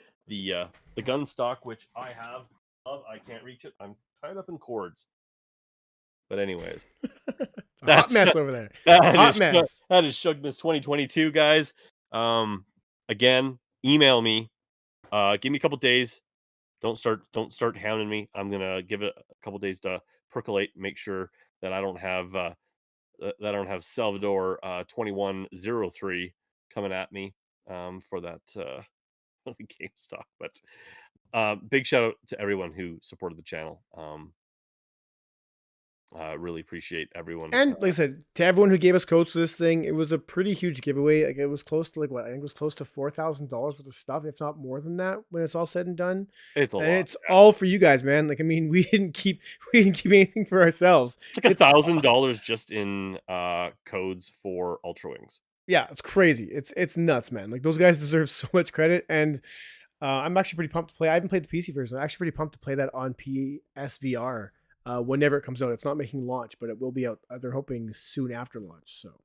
gun stock, which I have. I can't reach it. I'm tied up in cords. But anyways, It's a hot mess over there. that Hot is mess. that is Shuggmas 2022, guys. Again, email me. Give me a couple days. Don't start hounding me. I'm gonna give it a couple days to percolate. Make sure that I don't have Salvador 2103 coming at me for that the GameStop. But big shout out to everyone who supported the channel. Really appreciate everyone. And like I said, to everyone who gave us codes for this thing, it was a pretty huge giveaway. Like it was close to like what I think it was close to $4,000 worth of stuff, if not more than that, when it's all said and done. It's a And lot. it's all for you guys, man. Like I mean, we didn't keep anything for ourselves. It's like $1,000 just in codes for Ultra Wings. Yeah, it's crazy. It's nuts, man. Like those guys deserve so much credit, and I'm actually pretty pumped to play. I haven't played the PC version. I'm actually pretty pumped to play that on PSVR whenever it comes out. It's not making launch, but it will be out. They're hoping soon after launch. So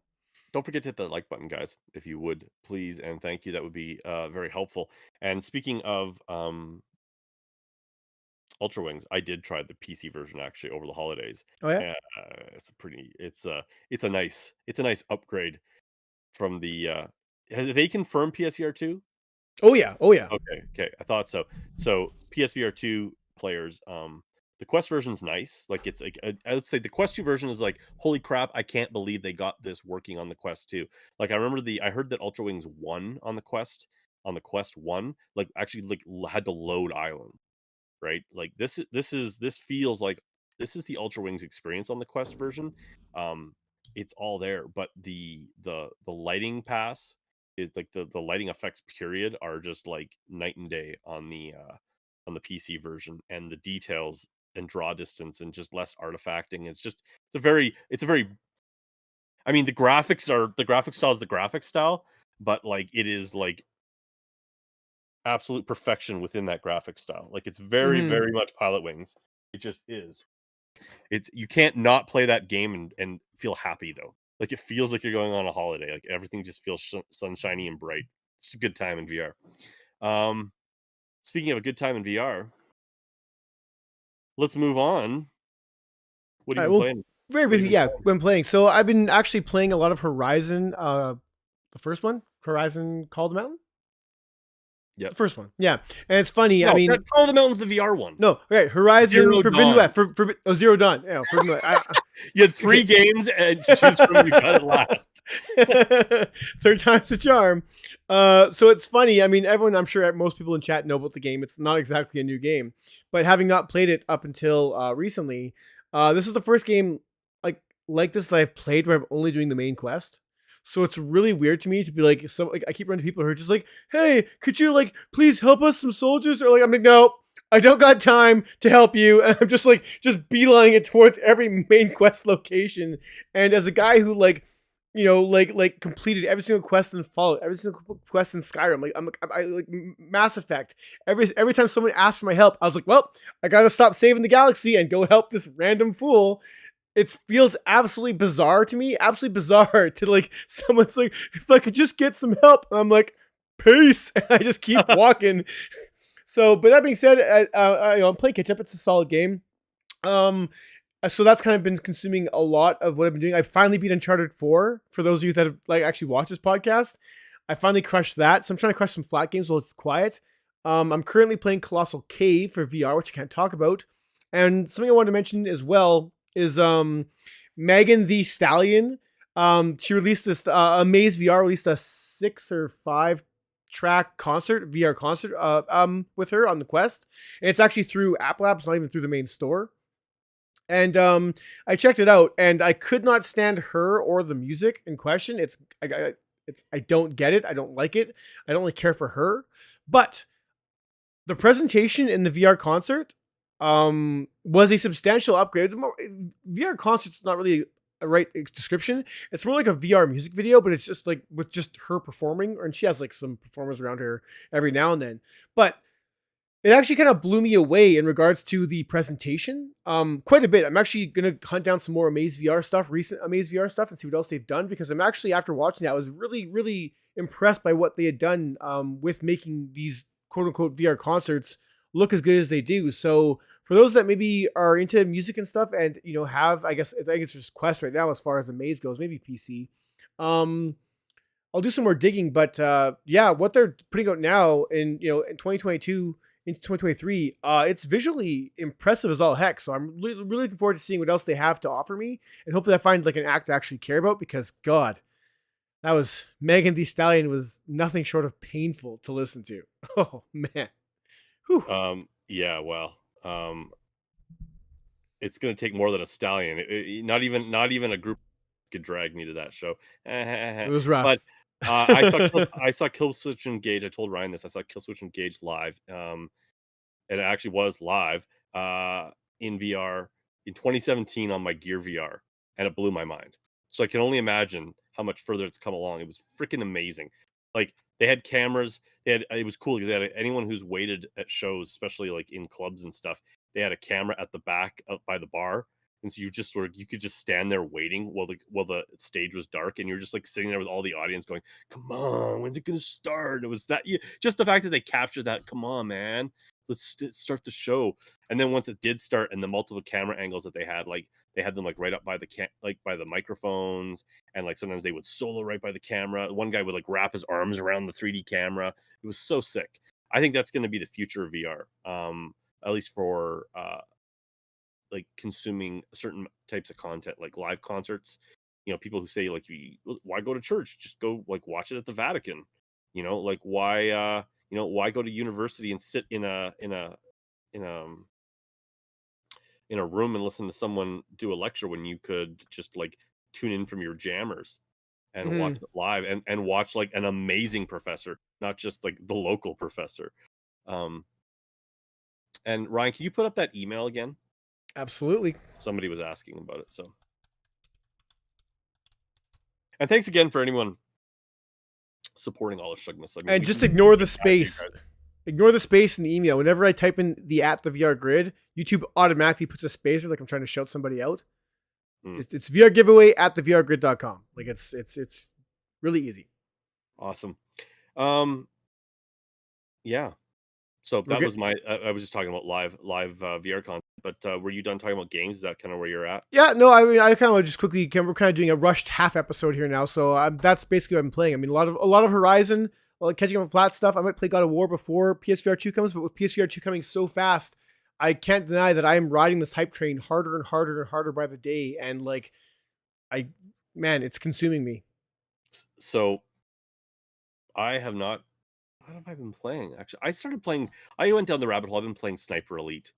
Don't forget to hit that like button, guys, if you would, please, and thank you. That would be very helpful. And speaking of Ultra Wings, I did try the PC version actually over the holidays. oh yeah, It's a nice upgrade from the. Have they confirmed PSVR 2? oh yeah, oh yeah. Okay, I thought so. So PSVR 2 players, the Quest version's nice. Like it's like I would say the Quest 2 version is like, holy crap, I can't believe they got this working on the Quest 2. Like I remember I heard that Ultra Wings 1 on the Quest 1, like actually like had to load island, right? Like this feels like this is the Ultra Wings experience on the Quest version. It's all there, but the lighting pass is like the lighting effects period are just like night and day on the PC version, and the details and draw distance and just less artifacting. It's a very I mean the graphic style is the graphic style, but like it is like absolute perfection within that graphic style. Like it's very, Mhm. very much Pilot Wings. It just is. It's you can't not play that game and feel happy though. Like it feels like you're going on a holiday. Like everything just feels sunshiny and bright. It's a good time in VR. Um, Speaking of a good time in VR, let's move on. What All have right, you been well, playing? very What have briefly, you been yeah, playing? when playing. So I've been actually playing a lot of Horizon. The first one, Horizon Call of the Mountain. Yep. The first one, yeah. And it's funny. No, I mean, Call of the Mountain's the VR one. no, okay, Horizon Zero Forbidden Dawn. West, Zero Dawn. Yeah, Forbidden West. You had 3 games and to choose from. You got it last. Third time's the charm. So it's funny. I mean, everyone, I'm sure most people in chat know about the game. It's not exactly a new game, but having not played it up until recently, this is the first game like this that I've played where I'm only doing the main quest. So it's really weird to me to be like, I keep running to people who are just like, "Hey, could you like please help us some soldiers?" Or like, I'm like, "No, I don't got time to help you." And I'm just beelining it towards every main quest location. And as a guy who like completed every single quest in Fallout, every single quest in Skyrim, I like Mass Effect. Every time someone asked for my help, I was like, "Well, I gotta stop saving the galaxy and go help this random fool." It feels absolutely bizarre to me, absolutely bizarre to like someone's like, "If I could just get some help," and I'm like, "Peace," and I just keep walking. So, but that being said, I'm playing catch up. It's a solid game. So that's kind of been consuming a lot of what I've been doing. I finally beat Uncharted 4. For those of you that have like actually watched this podcast, I finally crushed that. So I'm trying to crush some flat games while it's quiet. I'm currently playing Colossal Cave for VR, which I can't talk about. And something I wanted to mention as well is Megan the Stallion. She released this AmazeVR released a 6 or 5 track VR concert with her on the Quest. And it's actually through App Labs, not even through the main store. And I checked it out, and I could not stand her or the music in question. I don't get it. I don't like it. I don't really care for her. But the presentation in the VR concert was a substantial upgrade. VR concert's not really a right description. It's more like a VR music video, but it's just like with just her performing, and she has like some performers around her every now and then. But it actually kind of blew me away in regards to the presentation, quite a bit. I'm actually gonna hunt down some more AmazeVR stuff, recent AmazeVR stuff, and see what else they've done, because I'm actually, after watching that, I was really, really impressed by what they had done with making these quote unquote VR concerts look as good as they do. So for those that maybe are into music and stuff, and have, I think it's just Quest right now as far as the maze goes, maybe PC. I'll do some more digging, but yeah, what they're putting out now in 2022 into 2023, it's visually impressive as all heck. So I'm really looking forward to seeing what else they have to offer me, and hopefully I find like an act to actually care about, because God, That was Megan Thee Stallion was nothing short of painful to listen to. Oh man. Whew. Yeah, well, it's gonna take more than a stallion. Not even a group could drag me to that show. It was But rough. I saw Killswitch Engage. I told Ryan this. I saw Killswitch Engage live. And it actually was live in VR in 2017 on my Gear VR, and it blew my mind. So I can only imagine how much further it's come along. It was freaking amazing. Like they had cameras. It was cool because they had anyone who's waited at shows, especially like in clubs and stuff. They had a camera at the back up by the bar, and so you could just stand there waiting while the stage was dark, and you're just like sitting there with all the audience going, "Come on, when's it gonna start?" It was that just the fact that they captured that. Come on, man, start the show. And then once it did start, and the multiple camera angles that they had, like they had them like right up by by the microphones, and like sometimes they would solo right by the camera. One guy would like wrap his arms around the 3D camera. It was so sick. I think that's going to be the future of VR, at least for like consuming certain types of content, like live concerts. People who say like, why go to church? Just go like watch it at the Vatican. Like why go to university and sit in a in a room and listen to someone do a lecture when you could just like tune in from your jammers and watch Mhm. it live, and watch like an amazing professor, not just like the local professor. Um, and Ryan, can you put up that email again? Absolutely. Somebody was asking about it. So, and thanks again for anyone supporting all of Shuggmas. I mean, And we just can ignore the give back to you space. guys. Ignore the space in the email. Whenever I type in the @the VR grid, YouTube automatically puts a space like I'm trying to shout somebody out. Mm, It's VR giveaway at thevrgrid.com. Like it's really easy. awesome. Yeah. So We're that good. was my. I was just talking about live VR content. But were you done talking about games? Is that kind of where you're at? Yeah, no, I mean, I kind of just quickly. We're kind of doing a rushed half episode here now, so that's basically what I'm playing. I mean, a lot of Horizon, catching up on flat stuff. I might play God of War before PSVR 2 comes, but with PSVR 2 coming so fast, I can't deny that I am riding this hype train harder and harder and harder by the day, and like, I, man, it's consuming me. So I have not. What have I been playing? Actually, I started playing. I went down the rabbit hole. I've been playing Sniper Elite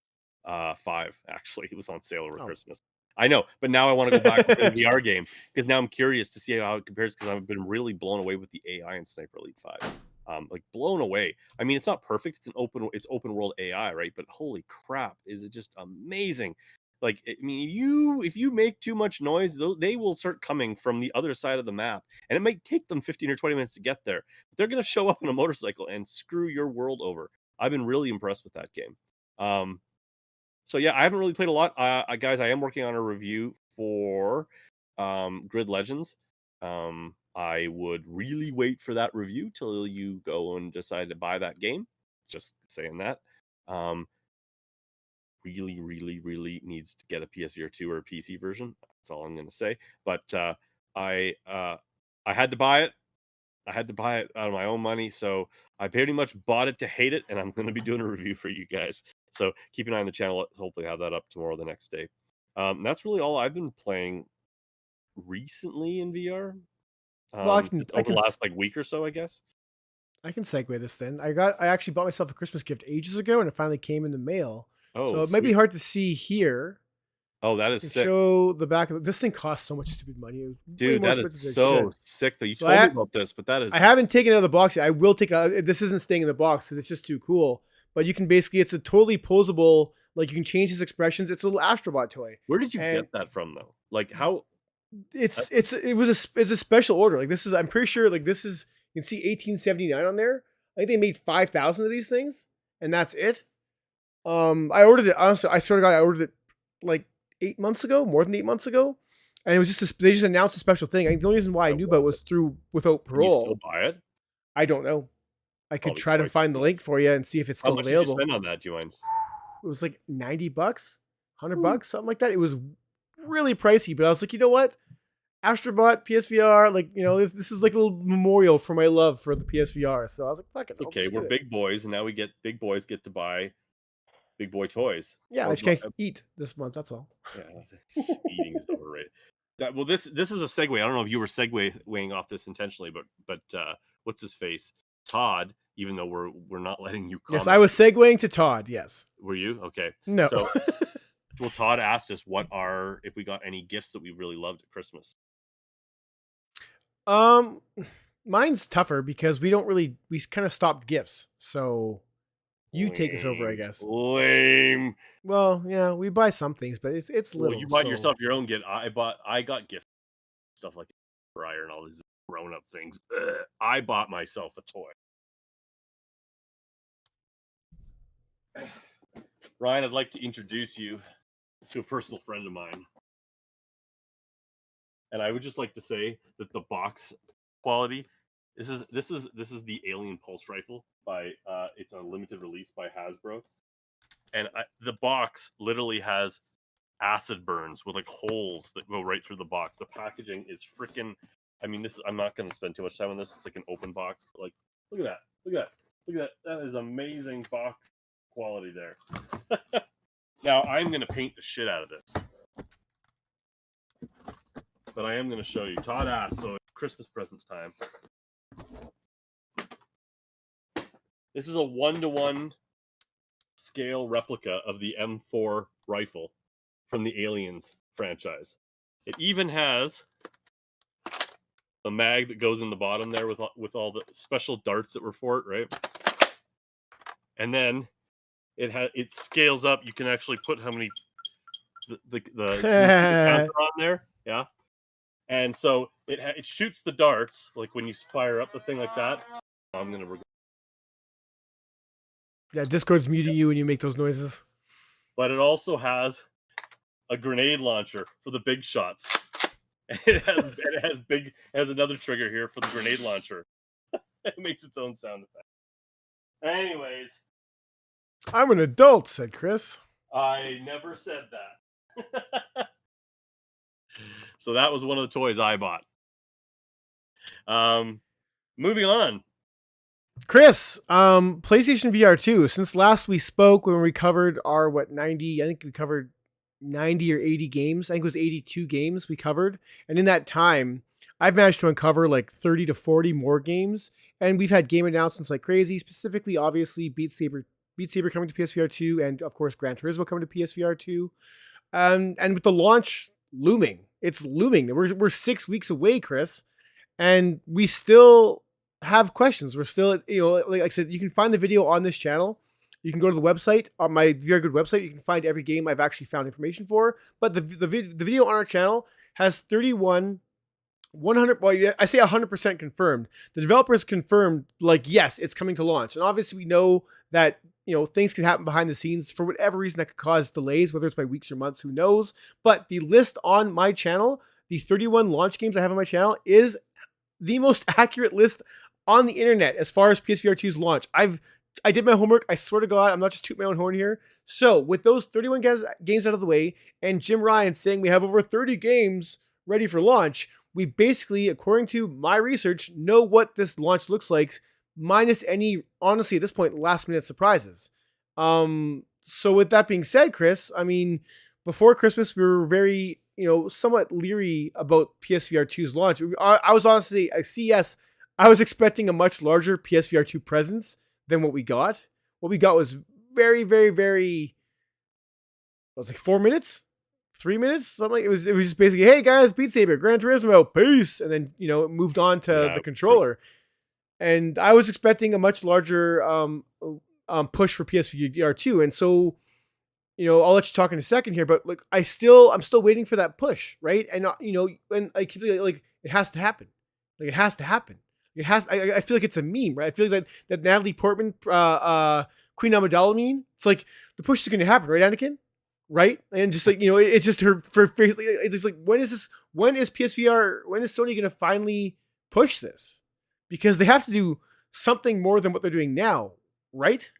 5. Actually, it was on sale over Oh, Christmas. I know, but now I want to go back and play the VR game because now I'm curious to see how it compares. Because I've been really blown away with the AI in Sniper Elite 5. Like blown away. I mean, it's not perfect. It's open world AI, right? But holy crap, is it just amazing? Like, I mean, if you make too much noise, they will start coming from the other side of the map, and it might take them 15 or 20 minutes to get there. But they're going to show up on a motorcycle and screw your world over. I've been really impressed with that game. So yeah, I haven't really played a lot. Guys, I am working on a review for Grid Legends. I would really wait for that review till you go and decide to buy that game. Just saying that. Um, really, really, really needs to get a PSVR 2 or a PC version. That's all I'm going to say. But I uh, I had to buy it. I had to buy it out of my own money, so I pretty much bought it to hate it, and I'm going to be doing a review for you guys. So keep an eye on the channel. Hopefully, have that up tomorrow, or the next day. That's really all I've been playing recently in VR. well, I can, Just I over can, the last like week or so, I guess. I can segue this then. I actually bought myself a Christmas gift ages ago, and it finally came in the mail. Oh, So it might be sweet. hard to see here. Oh, that I is can sick, show the back of this thing costs so much stupid money. It was way dude. more That is expensive than it so should. sick. Though you So told me about this, but that I is haven't taken it out of the box yet. I will take it out. This isn't staying in the box because it's just too cool. But you can basically, it's a totally posable, like you can change his expressions. It's a little Astrobot toy. where did you And get that from though? Like how? it's a special order. Like this is, I'm pretty sure like this is, you can see 1879 on there. I think they made 5,000 of these things and that's it. I ordered it, honestly, I sort of got, I ordered it like 8 months ago, more than 8 months ago. And it was just, they just announced a special thing. I think the only reason why I I knew about it love was it. through Without Can you still Parole. buy it? I don't know. I could Probably try to quite too find the much. link for you and see if it's How still much did you available. spend on that? Do you mind? It was like $90, hundred Ooh. bucks, something like that. It was really pricey, but I was like, you know what? Astrobot PSVR, like this is like a little memorial for my love for the PSVR. So I was like, fuck it, It's I'll okay. just do We're it. big boys, and now big boys get to buy big boy toys. Yeah, I Or just can't eat this month. That's all. yeah, eating is overrated. Well, this is a segue. I don't know if you were segueing off this intentionally, but what's his face? Todd. Even though we're not letting you comment. Yes, I was segueing to Todd. Yes. Were you? Okay. No. So, well, Todd asked us if we got any gifts that we really loved at Christmas. Mine's tougher because we kind of stopped gifts. So you take us over, I guess. Lame. Well, yeah, we buy some things, but it's little. Well, you bought yourself your own gift. I got gift stuff like Briar and all these grown-up things. I bought myself a toy. Ryan, I'd like to introduce you to a personal friend of mine. And I would just like to say that the box quality, this is the Alien Pulse Rifle by it's a limited release by Hasbro. And the box literally has acid burns with like holes that go right through the box. The packaging is freaking, I mean, I'm not going to spend too much time on this. It's like an open box, but like, look at that. Look at that. Look at that. That is amazing box quality there. Now I'm going to paint the shit out of this. But I am going to show you. Todd asked, so it's Christmas presents time. This is a 1-to-1 scale replica of the M4 rifle from the Aliens franchise. It even has the mag that goes in the bottom there with all the special darts that were for it, right? And then it scales up. You can actually put how many the counter on there, yeah. And so it shoots the darts like when you fire up the thing like that. I'm gonna. Yeah, Discord's muting you when you make those noises. But it also has a grenade launcher for the big shots. It has another trigger here for the grenade launcher. It makes its own sound effect. Anyways, I'm an adult, said Chris. I never said that. So that was one of the toys I bought. Moving on. Chris, PlayStation VR 2. Since last we spoke when we covered our 90, I think we covered 90 or 80 games. I think it was 82 games we covered. And in that time, I've managed to uncover like 30 to 40 more games. And we've had game announcements like crazy, specifically, obviously, Beat Saber coming to PSVR 2, and of course, Gran Turismo coming to PSVR 2. And with the launch looming, it's looming. We're 6 weeks away, Chris, and we still have questions. We're still, like I said, you can find the video on this channel. You can go to the website, on my VR Good website. You can find every game I've actually found information for. But the video on our channel has 100. Well, I say 100% confirmed. The developers confirmed, like, yes, it's coming to launch. And obviously, we know that things can happen behind the scenes for whatever reason that could cause delays, whether it's by weeks or months, who knows. But the list on my channel, the 31 launch games I have on my channel, is the most accurate list on the internet as far as PSVR 2's launch. I did my homework. I swear to God, I'm not just tooting my own horn here. So with those 31 games out of the way, and Jim Ryan saying we have over 30 games ready for launch, we basically, according to my research, know what this launch looks like, minus any, honestly, at this point, last minute surprises. So with that being said, Chris, I mean, before Christmas, we were very, somewhat leery about PSVR 2's launch. I was honestly, at CES, I was expecting a much larger PSVR 2 presence than what we got. What we got was very, very, very, it was like 4 minutes? 3 minutes, something like it was just basically, hey guys, Beat Saber, Gran Turismo, peace, and then it moved on to the controller. And I was expecting a much larger push for PSVR 2, and so I'll let you talk in a second here, but like I'm still waiting for that push, right? And and I keep like it has to happen, like it has to happen. It has. I feel like it's a meme, right? I feel like that Natalie Portman, Queen Amidala meme. It's like the push is going to happen, right, Anakin? Right? And just like, it's just her face. It's just like, when is PSVR, when is Sony going to finally push this? Because they have to do something more than what they're doing now, right?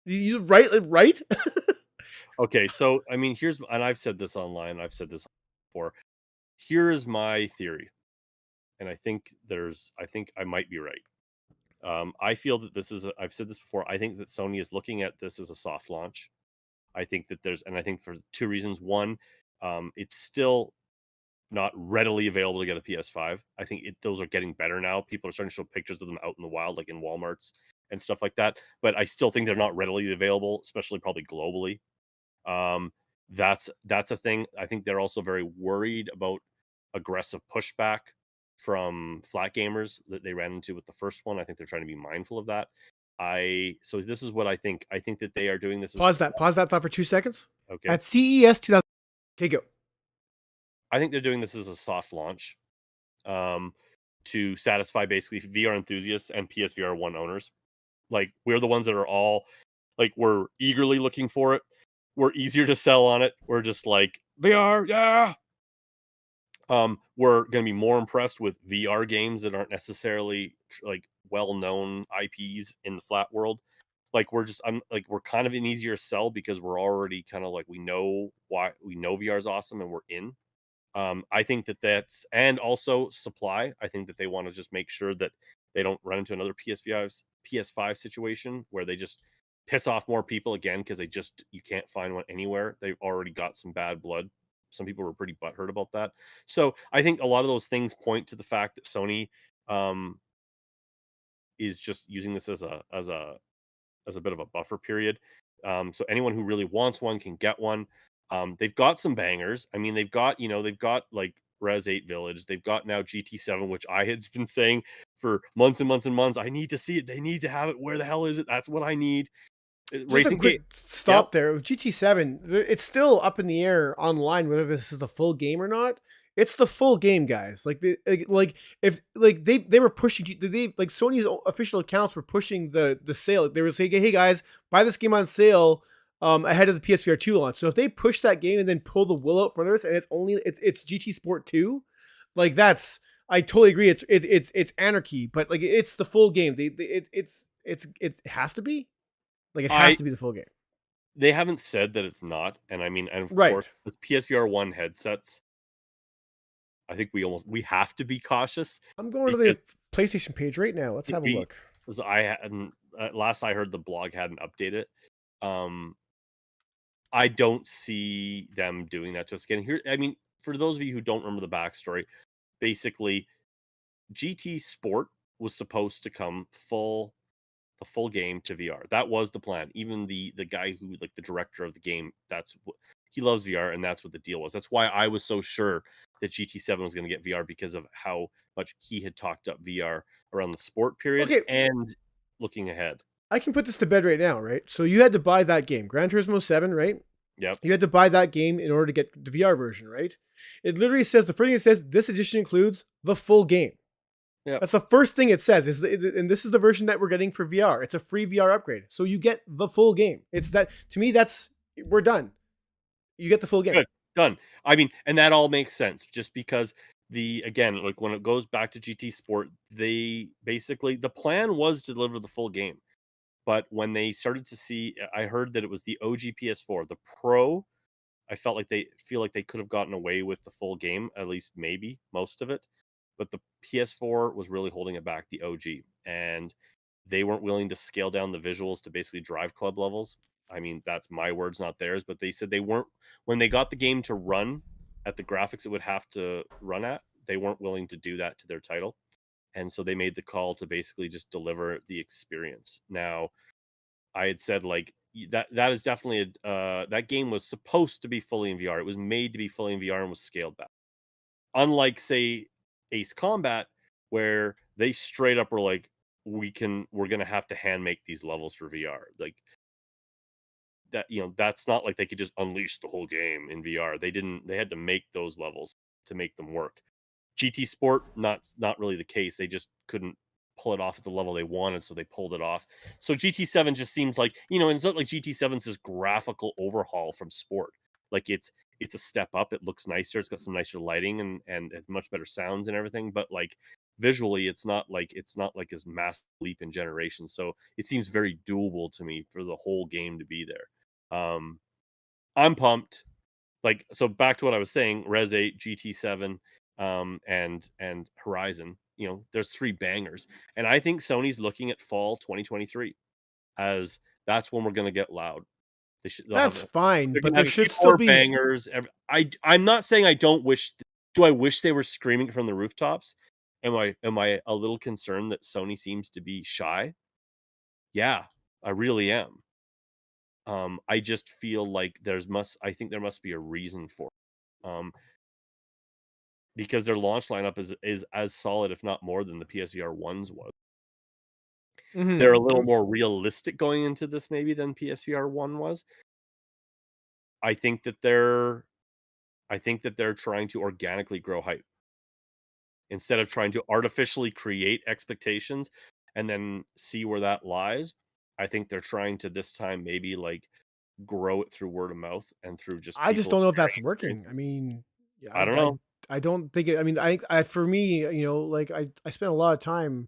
Right? Okay, so, I mean, and I've said this online, I've said this before. Here's my theory. And I think I might be right. I feel that I've said this before, I think that Sony is looking at this as a soft launch. I think that I think for two reasons. One, it's still not readily available to get a PS5. I think those are getting better now. People are starting to show pictures of them out in the wild, like in Walmarts and stuff like that. But I still think they're not readily available, especially probably globally. Um, that's a thing. I think they're also very worried about aggressive pushback from flat gamers that they ran into with the first one. I think they're trying to be mindful of that. So this is what I think. I think that they are doing this as Pause that. Pause that thought for 2 seconds. okay. At CES 2000. Okay, go. I think they're doing this as a soft launch, to satisfy basically VR enthusiasts and PSVR 1 owners. Like, we're the ones that are all like, we're eagerly looking for it. We're easier to sell on it. We're just like, VR, yeah. We're going to be more impressed with VR games that aren't necessarily like well-known IPs in the flat world. Like, we're kind of an easier sell because we're already kind of like, we know VR is awesome and we're in. I think that's, and also supply. I think that they want to just make sure that they don't run into another PS5 situation where they just piss off more people again because you can't find one anywhere. They've already got some bad blood. Some people were pretty butthurt about that. So I think a lot of those things point to the fact that Sony um, is just using this as a bit of a buffer period. So anyone who really wants one can get one. They've got some bangers. I mean, they've got like Res 8 Village. They've got now GT7, which I had been saying for months and months and months. I need to see it. They need to have it. Where the hell is it? That's what I need. Just a Racing game. quick stop there. With GT7, it's still up in the air online whether this is the full game or not. It's the full game, guys. Like if like they were pushing they like Sony's official accounts were pushing the sale. They were saying, "Hey guys, buy this game on sale ahead of the PSVR 2 launch." So if they push that game and then pull the wool out from us and it's GT Sport 2, like that's I totally agree. It's anarchy, but like it's the full game. It has to be. Like it has to be the full game. They haven't said that it's not, and I mean, and of Right. course, with PSVR 1 headsets, I think we have to be cautious I'm going to because the PlayStation page right now. Let's have a look. because I hadn't last I heard the blog hadn't updated it. Um, I don't see them doing that just again. Here, I mean, for those of you who don't remember the backstory, basically, GT Sport was supposed to come the full game to VR. That was the plan. Even the guy who like the director of the game, that's what he loves VR, and that's what the deal was. That's why I was so sure that GT7 was going to get VR because of how much he had talked up VR around the sport period Okay. and looking ahead. I can put this to bed right now, right? So you had to buy that game, Gran Turismo 7, right? Yep. You had to buy that game in order to get the VR version, right? It literally says, the first thing it says, this edition includes the full game. Yep. That's the first thing it says. And this is the version that we're getting for VR. It's a free VR upgrade. So you get the full game. It's that, to me, we're done. You get the full game. Good. Done. I mean, and that all makes sense just because again, like when it goes back to GT Sport, they basically, the plan was to deliver the full game. But when they started to see, I heard that it was the OG PS4, the Pro. I feel like they could have gotten away with the full game, at least maybe most of it. But the PS4 was really holding it back, the OG, and they weren't willing to scale down the visuals to basically drive club levels. I mean, that's my words, not theirs. But they said they weren't, when they got the game to run at the graphics it would have to run at. They weren't willing to do that to their title, and so they made the call to basically just deliver the experience. Now, I had said like that is definitely that game was supposed to be fully in VR. It was made to be fully in VR and was scaled back. Unlike say Ace Combat, where they straight up were like, we're gonna have to hand make these levels for VR. Like that, that's not like they could just unleash the whole game in VR. They had to make those levels to make them work. GT Sport, not really the case. They just couldn't pull it off at the level they wanted, so they pulled it off. So GT7 just seems like, it's not like GT7's this graphical overhaul from Sport. Like it's a step up. It looks nicer. It's got some nicer lighting and has much better sounds and everything. But like visually, it's not like this massive leap in generation. So it seems very doable to me for the whole game to be there. I'm pumped. Like, so back to what I was saying, Res 8, GT7, and Horizon, there's 3 bangers. And I think Sony's looking at fall 2023 as that's when we're going to get loud. That's fine, They're but gonna there have a few should still more be bangers. I'm not saying I don't wish Do I wish they were screaming from the rooftops? Am I a little concerned that Sony seems to be shy? Yeah, I really am. I just feel like I think there must be a reason for it. Because their launch lineup is as solid, if not more, than the PSVR ones was. They're a little more realistic going into this maybe than PSVR 1 was. I think that they're trying to organically grow hype instead of trying to artificially create expectations and then see where that lies. I think they're trying to this time maybe like grow it through word of mouth and through just I just people don't know if sharing that's working. I experiences. mean, yeah, I don't know. I don't think it. I mean, I for me, like I spent a lot of time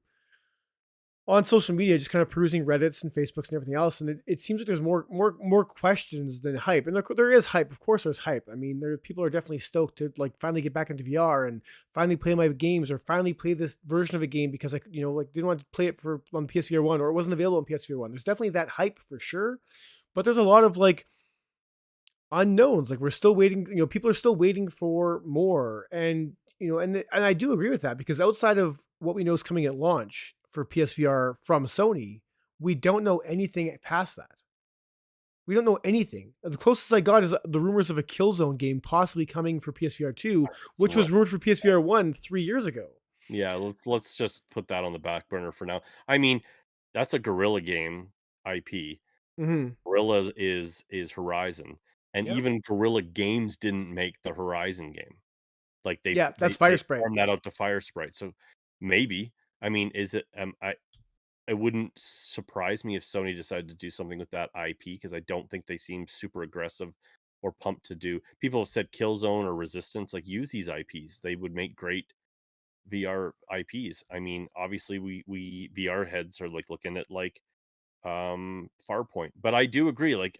on social media, just kind of perusing Reddits and Facebooks and everything else, and it seems like there's more questions than hype. And there is hype, of course. There's hype. I mean, people are definitely stoked to like finally get back into VR and finally play my games or finally play this version of a game because like like didn't want to play it for on PSVR 1 or it wasn't available on PSVR 1. There's definitely that hype for sure, but there's a lot of like unknowns. Like we're still waiting. People are still waiting for more, and and I do agree with that because outside of what we know is coming at launch for PSVR from Sony, we don't know anything past that. We don't know anything. The closest I got is the rumors of a Killzone game possibly coming for PSVR 2, which was rumored for PSVR 1 3 years ago. Yeah, let's just put that on the back burner for now. I mean, that's a Guerrilla game IP. Mm-hmm. Guerrilla is Horizon, and Yeah, even Guerrilla Games didn't make the Horizon game. Like yeah, that's Fire they Sprite. farmed that out to Fire Sprite. So maybe, I mean, is it? It wouldn't surprise me if Sony decided to do something with that IP because I don't think they seem super aggressive or pumped to do. People have said Killzone or Resistance, like use these IPs. They would make great VR IPs. I mean, obviously we VR heads are like looking at like Farpoint. But I do agree, like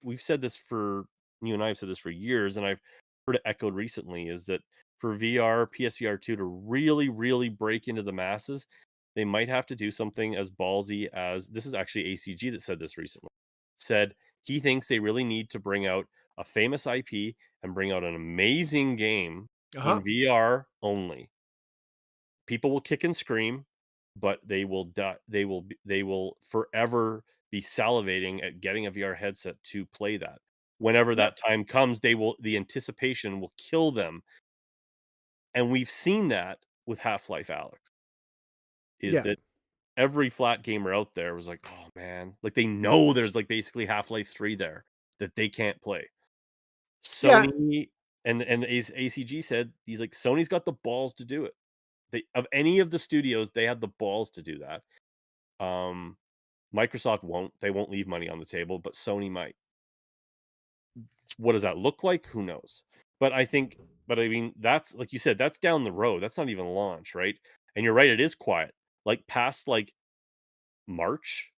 we've said this for you and I have said this for years, and I've heard it echoed recently is that for VR, PSVR 2 to really, really break into the masses, they might have to do something as ballsy as this is actually ACG that said this recently. Said he thinks they really need to bring out a famous IP and bring out an amazing game Uh huh. in VR only. People will kick and scream, but they will die. They will forever be salivating at getting a VR headset to play that. Whenever Yeah, that time comes, the anticipation will kill them. And we've seen that with Half-Life Alex. Is yeah, that every flat gamer out there was like, "Oh man," like they know there's like basically Half-Life 3 there that they can't play. yeah. Sony and ACG said he's like Sony's got the balls to do it. They of any of the studios, they had the balls to do that. Um, Microsoft won't. They won't leave money on the table, but Sony might. What does that look like? Who knows? But I mean, that's like you said, that's down the road. That's not even launch, right? And you're right, it is quiet. Like past like March,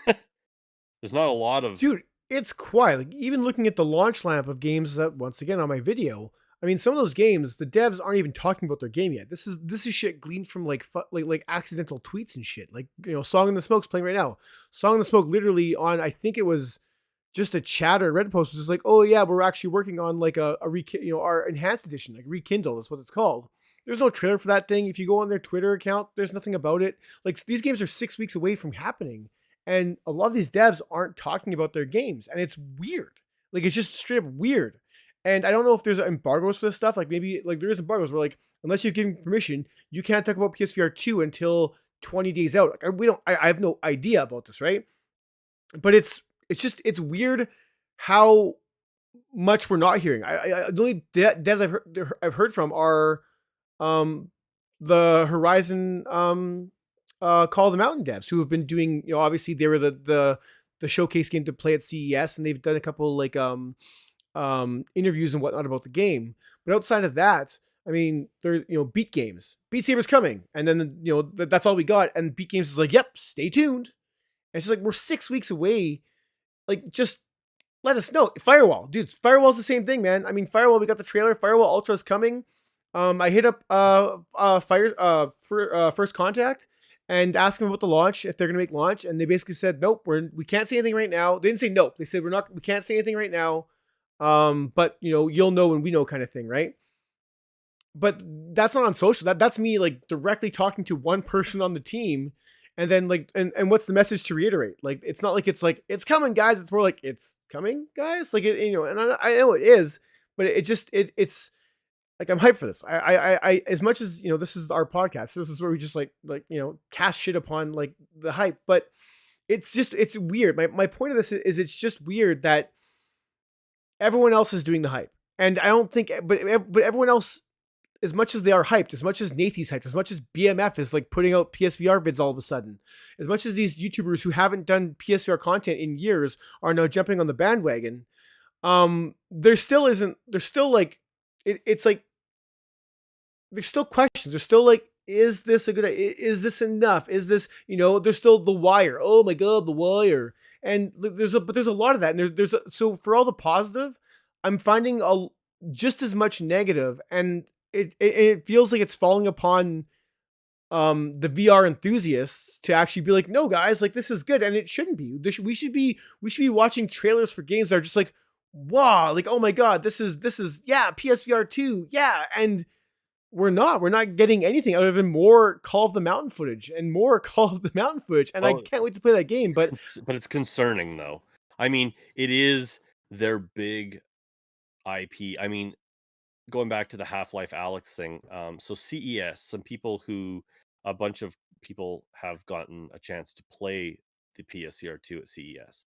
there's not a lot of Dude, it's quiet. Like even looking at the launch lamp of games that once again on my video, I mean some of those games, the devs aren't even talking about their game yet. This is shit gleaned from like like accidental tweets and shit. Like Song in the Smoke's playing right now. Song in the Smoke literally on I think it was just a chat or Reddit post was just like, oh yeah, we're actually working on like our enhanced edition, like Rekindle is what it's called. There's no trailer for that thing. If you go on their Twitter account, there's nothing about it. Like these games are 6 weeks away from happening, and a lot of these devs aren't talking about their games, and it's weird. Like it's just straight up weird. And I don't know if there's embargoes for this stuff. Like maybe like there is embargoes where like unless you've given permission, you can't talk about PSVR 2 until 20 days out. Like we don't. I have no idea about this, right? But it's weird how much we're not hearing. The only devs I've heard from are um the Horizon Call of the Mountain devs who have been doing, obviously they were the showcase game to play at CES, and they've done a couple like interviews and whatnot about the game. But outside of that, I mean, there Beat Games, Beat Saber's coming, and then that's all we got. And Beat Games is like, yep, stay tuned. And it's just like we're 6 weeks away. Like just let us know. Firewall, dude. Firewall's the same thing, man. I mean, Firewall. We got the trailer. Firewall Ultra is coming. I hit up First Contact and asked them about the launch if they're gonna make launch, and they basically said nope. We can't say anything right now. They didn't say nope. They said we can't say anything right now. But you'll know when we know, kind of thing, right? but that's not on social. That's me like directly talking to one person on the team. And then like, and what's the message to reiterate? Like, it's not like it's coming, guys. It's more like it's coming, guys. Like and I know it is, but it's like I'm hyped for this. I as much as this is our podcast. This is where we just like cast shit upon like the hype, but it's weird. My point of this is it's just weird that everyone else is doing the hype, and I don't think, but everyone else, as much as they are hyped, as much as Nathy's hyped, as much as BMF is like putting out PSVR vids all of a sudden, as much as these YouTubers who haven't done PSVR content in years are now jumping on the bandwagon, there's still like it's like there's still questions. There's still like, is this a good idea? Is this enough? Is this, there's still The Wire. Oh my God, The Wire. And there's a lot of that. And so for all the positive, I'm finding just as much negative, and it feels like it's falling upon the VR enthusiasts to actually be like, no guys, like this is good. And it shouldn't be. We should be watching trailers for games that are just like, wow, like, oh my God, this is yeah, PSVR 2. Yeah. And we're not getting anything other than more Call of the Mountain footage and more Call of the Mountain footage. And I can't wait to play that game. But it's concerning though. I mean, it is their big IP. I mean, going back to the Half-Life Alex thing. So CES, a bunch of people have gotten a chance to play the PSVR 2 at CES.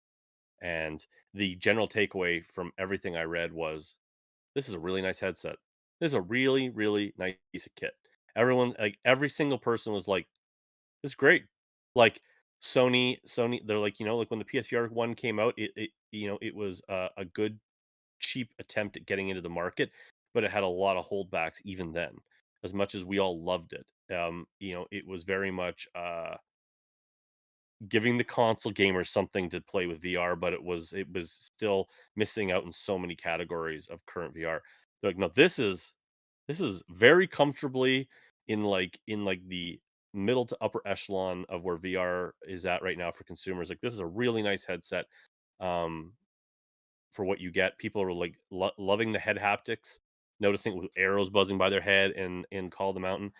And the general takeaway from everything I read was, this is a really nice headset. This is a really, really nice piece of kit. Everyone, like every single person was like, this is great. Like Sony, they're like, like when the PSVR 1 came out, it was a good, cheap attempt at getting into the market, but it had a lot of holdbacks even then. As much as we all loved it, it was very much giving the console gamers something to play with VR, but it was still missing out in so many categories of current VR. They're like, no, this is very comfortably in the middle to upper echelon of where VR is at right now for consumers. Like, this is a really nice headset for what you get. People are like loving the head haptics, noticing it with arrows buzzing by their head in Call of the Mountain.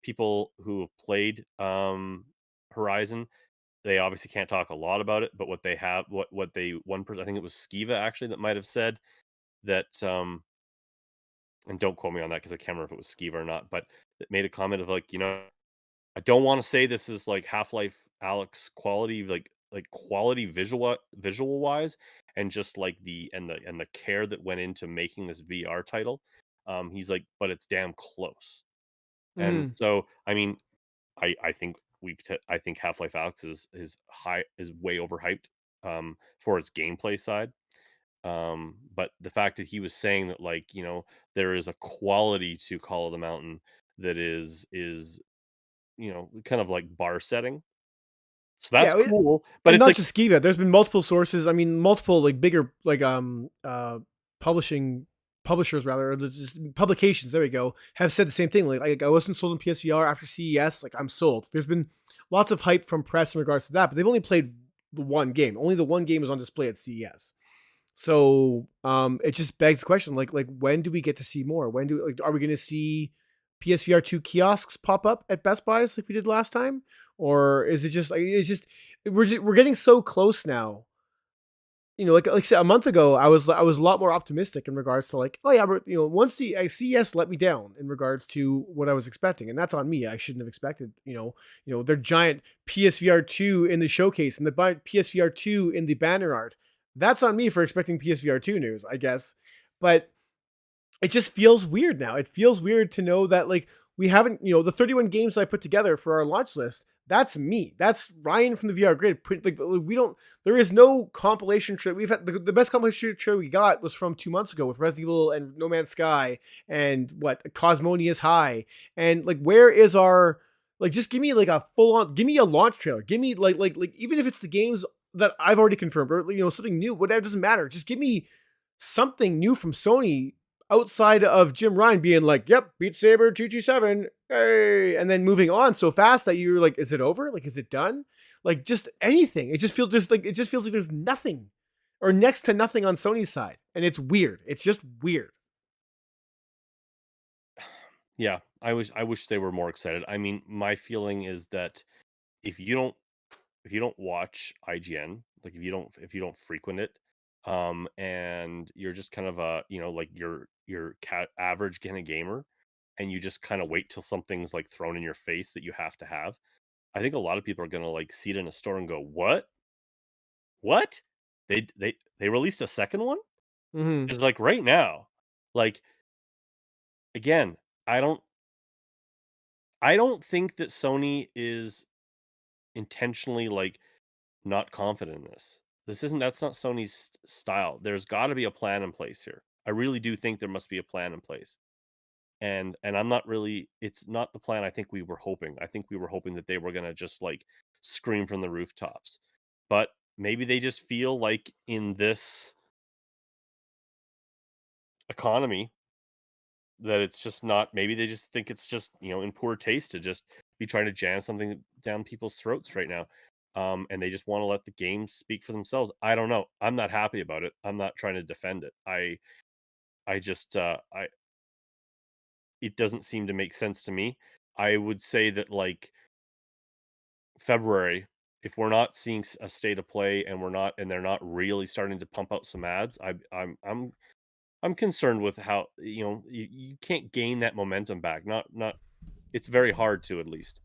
People who have played Horizon, they obviously can't talk a lot about it, but what they have, what they one person, I think it was Skiva actually, that might have said that, and don't quote me on that because I can't remember if it was Skiva or not, but that made a comment of like, I don't want to say this is like Half-Life Alex quality, like quality visual wise, and just like the care that went into making this VR title. He's like, but it's damn close. And so, I mean, I think I think Half-Life Alex is way overhyped for its gameplay side. But the fact that he was saying that, like, there is a quality to Call of the Mountain that is kind of like bar setting. So that's cool. But and it's not like, just Skiva. There's been multiple sources. I mean, multiple like bigger like publishers rather, or just publications. There we go. Have said the same thing. Like I wasn't sold in PSVR after CES. Like I'm sold. There's been lots of hype from press in regards to that, but they've only played the one game. Only the one game was on display at CES. So it just begs the question, like when do we get to see more? When are we going to see PSVR 2 kiosks pop up at Best Buys like we did last time? Or is it just like we're getting so close now? Like I said, a month ago, I was a lot more optimistic in regards to like, oh yeah, but once CES let me down in regards to what I was expecting, and that's on me. I shouldn't have expected, their giant PSVR 2 in the showcase and the PSVR 2 in the banner art. That's on me for expecting PSVR 2 news, I guess. But it just feels weird now. It feels weird to know that like we haven't, the 31 games that I put together for our launch list, that's me. That's Ryan from the VR Grid. There is no compilation trailer. We've had the best compilation trailer we got was from 2 months ago with Resident Evil and No Man's Sky and Cosmonia's High. And like, where is our, like, just give me like a full on, give me a launch trailer. Give me like, even if it's the games that I've already confirmed or, something new, whatever, doesn't matter. Just give me something new from Sony outside of Jim Ryan being like, yep, Beat Saber 227, hey, and then moving on so fast that you're like, is it over? Like, is it done? Like, just anything. It just feels like there's nothing or next to nothing on Sony's side. And it's weird. It's just weird. Yeah, I wish they were more excited. I mean, my feeling is that if you don't if you don't watch IGN, like if you don't frequent it, and you're just kind of a, like your cat average kind of gamer, and you just kind of wait till something's like thrown in your face that you have to have. I think a lot of people are gonna like see it in a store and go, "What? What? They released a second one?" Hmm. It's like right now, like again, I don't I don't think that Sony is intentionally like not confident in this. That's not Sony's style. There's got to be a plan in place here. I really do think there must be a plan in place. And I'm not really it's not the plan I think we were hoping. I think we were hoping that they were going to just like scream from the rooftops. But maybe they just feel like in this economy that it's just not, maybe they just think it's just, in poor taste to just be trying to jam something down people's throats right now. And they just want to let the games speak for themselves. I don't know. I'm not happy about it. I'm not trying to defend it. I just I it doesn't seem to make sense to me. I would say that like February, if we're not seeing a state of play and they're not really starting to pump out some ads, I'm concerned with how, you can't gain that momentum back. Not It's very hard to, at least,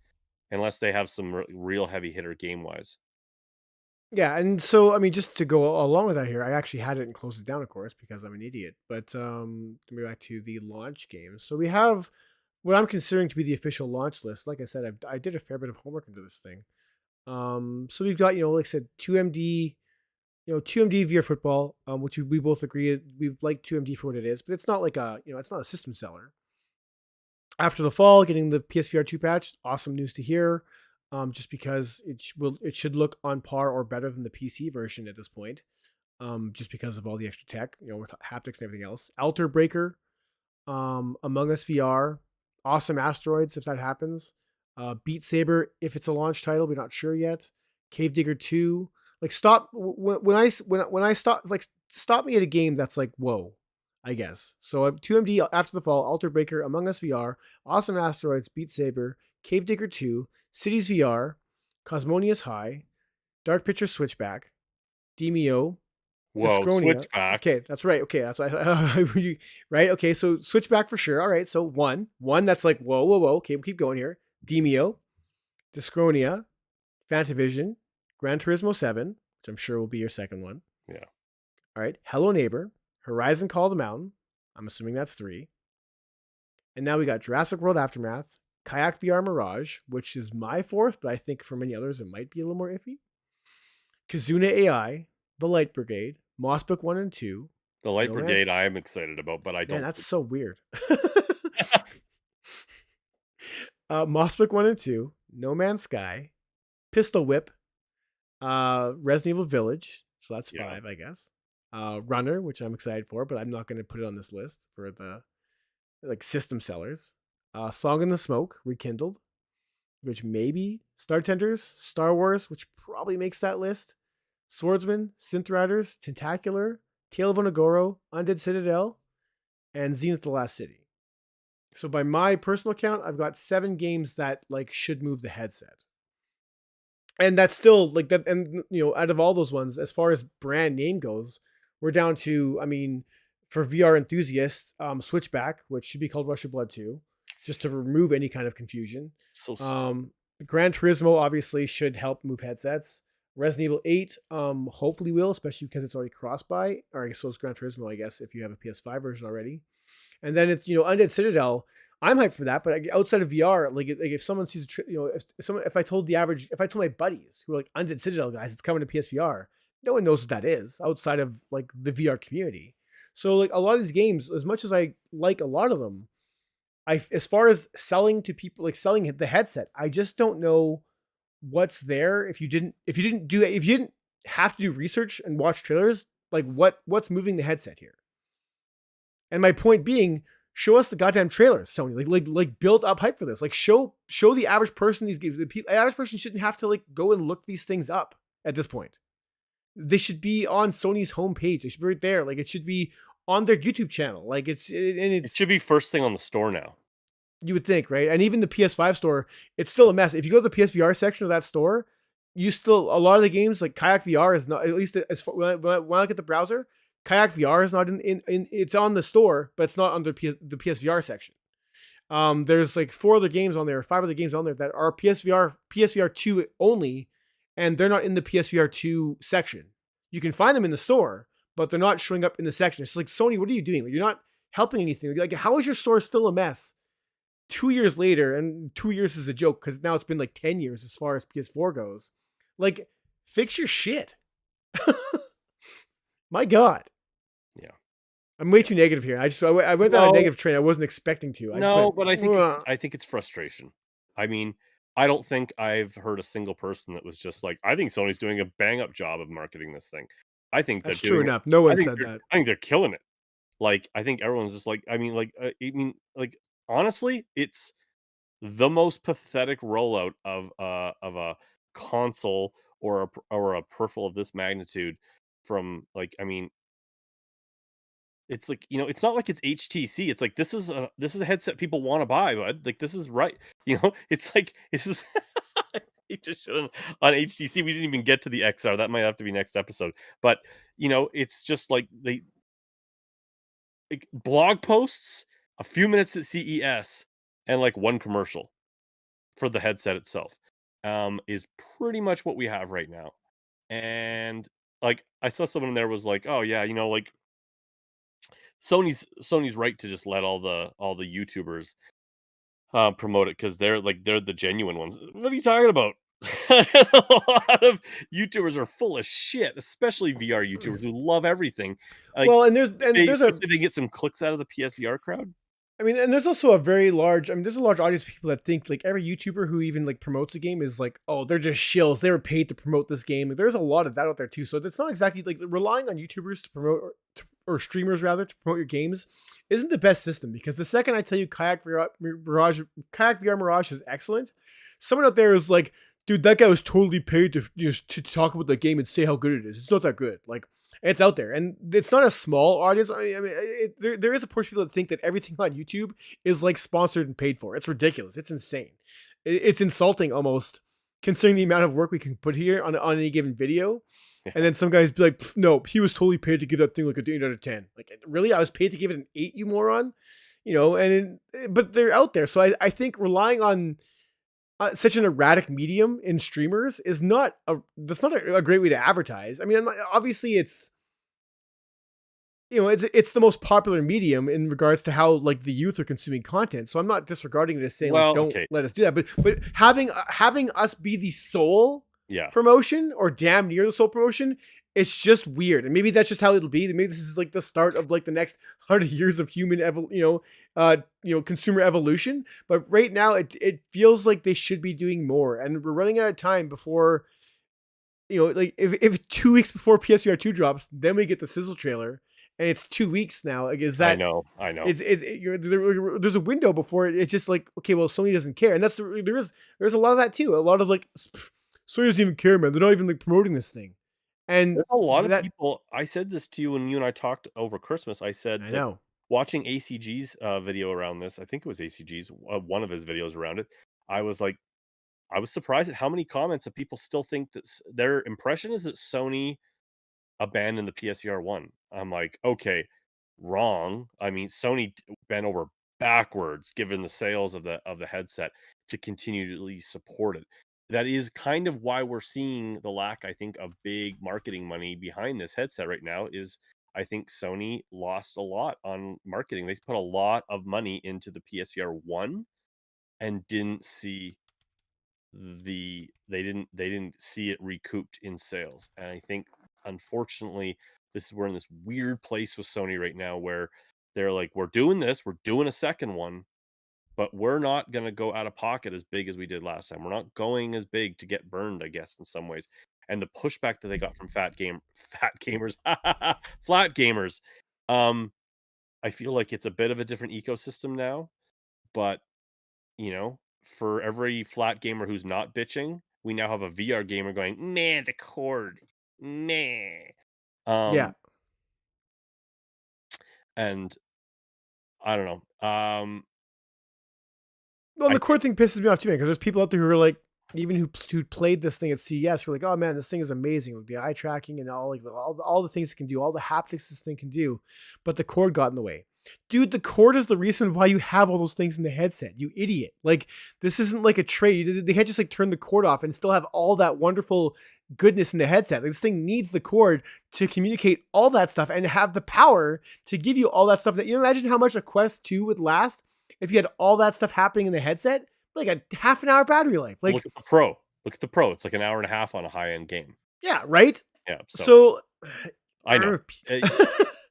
unless they have some real heavy hitter game wise. Yeah, and so I mean, just to go along with that here, I actually had it and closed it down, of course, because I'm an idiot. But to me back to the launch games. So we have what I'm considering to be the official launch list. Like I said, I did a fair bit of homework into this thing. So we've got, like I said, 2MD, 2MD VR football, which we both agree we like 2MD for what it is, but it's not like it's not a system seller. After the fall, getting the PSVR 2 patch, awesome news to hear. Just because it should look on par or better than the PC version at this point. Just because of all the extra tech, with haptics and everything else. Alter Breaker, Among Us VR, Awesome Asteroids if that happens. Beat Saber if it's a launch title, we're not sure yet. Cave Digger 2. Like stop when I stop like stop me at a game that's like whoa, I guess. So 2MD after the fall, Alter Breaker, Among Us VR, Awesome Asteroids, Beat Saber, Cave Digger 2, Cities VR, Cosmonius High, Dark Picture Switchback, Demio, Whoa, Discronia. Switchback. Okay, that's right. Okay, that's right. Okay, so Switchback for sure. All right, so one that's like whoa, whoa, whoa. Okay, we'll keep going here. Demio, Discronia, Fantavision, Gran Turismo 7, which I'm sure will be your second one. Yeah. All right, Hello Neighbor, Horizon Call of the Mountain. I'm assuming that's 3. And now we got Jurassic World Aftermath, Kayak VR Mirage, which is my 4th, but I think for many others it might be a little more iffy. Kazuna AI, The Light Brigade, Mossbook 1 and 2. The Light No Brigade I am excited about, but I Man, don't that's so weird. Mossbook 1 and 2, No Man's Sky, Pistol Whip, Resident Evil Village, so that's 5, I guess. Runner, which I'm excited for, but I'm not going to put it on this list for the like system sellers. Song in the Smoke, Rekindled, which maybe Star Tenders, Star Wars, which probably makes that list. Swordsman, Synth Riders, Tentacular, Tale of Onagoro, Undead Citadel, and Zenith the Last City. So by my personal count, I've got 7 games that like should move the headset. And that's still like that. And out of all those ones, as far as brand name goes, we're down to, I mean, for VR enthusiasts, Switchback, which should be called Rush of Blood 2, just to remove any kind of confusion. so stupid. Gran Turismo obviously should help move headsets. Resident Evil 8, hopefully will, especially because it's already cross-buy, or I guess so it's Gran Turismo, I guess, if you have a PS5 version already. And then it's, Undead Citadel. I'm hyped for that, but outside of VR, like if someone sees, if I told my buddies who are like Undead Citadel guys, it's coming to PSVR, no one knows what that is outside of like the VR community. So like a lot of these games, as much as I like a lot of them, as far as selling to people, like selling the headset, I just don't know what's there if you didn't have to do research and watch trailers, like what's moving the headset here. And my point being, show us the goddamn trailers, Sony. Like build up hype for this. Like show the average person these games. The average person shouldn't have to like go and look these things up at this point. They should be on Sony's homepage. They should be right there. Like it should be on their YouTube channel. Like it It should be first thing on the store now. You would think, right? And even the PS5 store, it's still a mess. If you go to the PSVR section of that store, you still a lot of the games like Kayak VR is not, at least as far, when I look at the browser, Kayak VR is not in it's on the store, but it's not on the PSVR section. There's like 4 other games on there, 5 other games on there that are PSVR 2 only, and they're not in the PSVR 2 section. You can find them in the store, but they're not showing up in the section. It's like, Sony, what are you doing? Like, you're not helping anything. Like, how is your store still a mess 2 years later? And 2 years is a joke because now it's been like 10 years as far as PS4 goes. Like, fix your shit. My God. Yeah. I'm way too negative here. I went down a negative train. I wasn't expecting to. But I think it's frustration. I mean, I don't think I've heard a single person that was just like, I think Sony's doing a bang up job of marketing this thing. I think That's they're true doing enough. No one I think said they're that. I think they're killing it. Like, I think everyone's just like, like, honestly, it's the most pathetic rollout of a console or a peripheral of this magnitude from, like, I mean, it's like, it's not like it's HTC. It's like this is a headset people want to buy, bud. Like, this is right. It's like this is it just shouldn't on HTC. We didn't even get to the XR. That might have to be next episode. But it's just like like blog posts, a few minutes at CES, and like one commercial for the headset itself. Is pretty much what we have right now. And like I saw someone there was like, oh yeah, like Sony's right to just let all the YouTubers promote it because they're the genuine ones. What are you talking about? A lot of YouTubers are full of shit, especially VR YouTubers who love everything. Like, Well, and there's a if they get some clicks out of the PSVR crowd. I mean, and there's also a very large. I mean, there's a large audience of people that think like every YouTuber who even like promotes a game is like, oh, they're just shills. They were paid to promote this game. Like, there's a lot of that out there too. So it's not exactly like relying on YouTubers to promote or streamers rather to promote your games isn't the best system because the second I tell you Kayak VR Mirage is excellent, someone out there is like, dude, that guy was totally paid to to talk about the game and say how good it is. It's not that good. Like, it's out there, and it's not a small audience. I mean, there is a portion of people that think that everything on YouTube is like sponsored and paid for. It's ridiculous. It's insane. It's insulting almost, considering the amount of work we can put here on any given video. And then some guys be like, "No, he was totally paid to give that thing like an 8 out of 10." Like, really, I was paid to give it an 8, you moron. But they're out there, so I think relying on such an erratic medium in streamers is not a great way to advertise. I mean, obviously it's the most popular medium in regards to how like the youth are consuming content. So I'm not disregarding it as saying like don't let us do that. But having us be the sole promotion or damn near the sole promotion, it's just weird. And maybe that's just how it'll be. Maybe this is like the start of like the next 100 years of human consumer evolution. But right now it feels like they should be doing more. And we're running out of time before like if 2 weeks before PSVR 2 drops, then we get the sizzle trailer. And it's 2 weeks now. Like, is that? I know. There's a window before it's just like, okay, well, Sony doesn't care, and there's a lot of that too. A lot of like, Sony doesn't even care, man. They're not even like promoting this thing. And there's a lot of people. I said this to you when you and I talked over Christmas. I said that watching ACG's video around this, I think it was ACG's one of his videos around it. I was surprised at how many comments of people still think that their impression is that Sony abandoned the PSVR 1. I'm like, okay, wrong. I mean, Sony bent over backwards given the sales of the headset to continually support it. That is kind of why we're seeing the lack, I think, of big marketing money behind this headset right now. Is I think Sony lost a lot on marketing. They put a lot of money into the PSVR 1 and didn't see they didn't see it recouped in sales. And I think unfortunately we're in this weird place with Sony right now where they're like, we're doing a second one, but we're not going to go out of pocket as big as we did last time. We're not going as big to get burned, I guess, in some ways. And the pushback that they got from fat gamers, flat gamers, I feel like it's a bit of a different ecosystem now, but for every flat gamer who's not bitching, we now have a VR gamer going, nah, the cord, nah. Yeah. And I don't know. Well, I the core thing pisses me off too, man, because there's people out there who are like, even who played this thing at CES, who are like, oh man, this thing is amazing, like the eye tracking and all the things it can do, all the haptics this thing can do, but the cord got in the way. Dude, the cord is the reason why you have all those things in the headset. You idiot! Like this isn't like a trade. They can't just like turn the cord off and still have all that wonderful goodness in the headset. Like, this thing needs the cord to communicate all that stuff and have the power to give you all that stuff. That you imagine how much a Quest 2 would last if you had all that stuff happening in the headset, like a half an hour battery life. Like, look at the Pro. Look at the Pro. It's like an hour and a half on a high end game. yeah, right. Yeah. So I know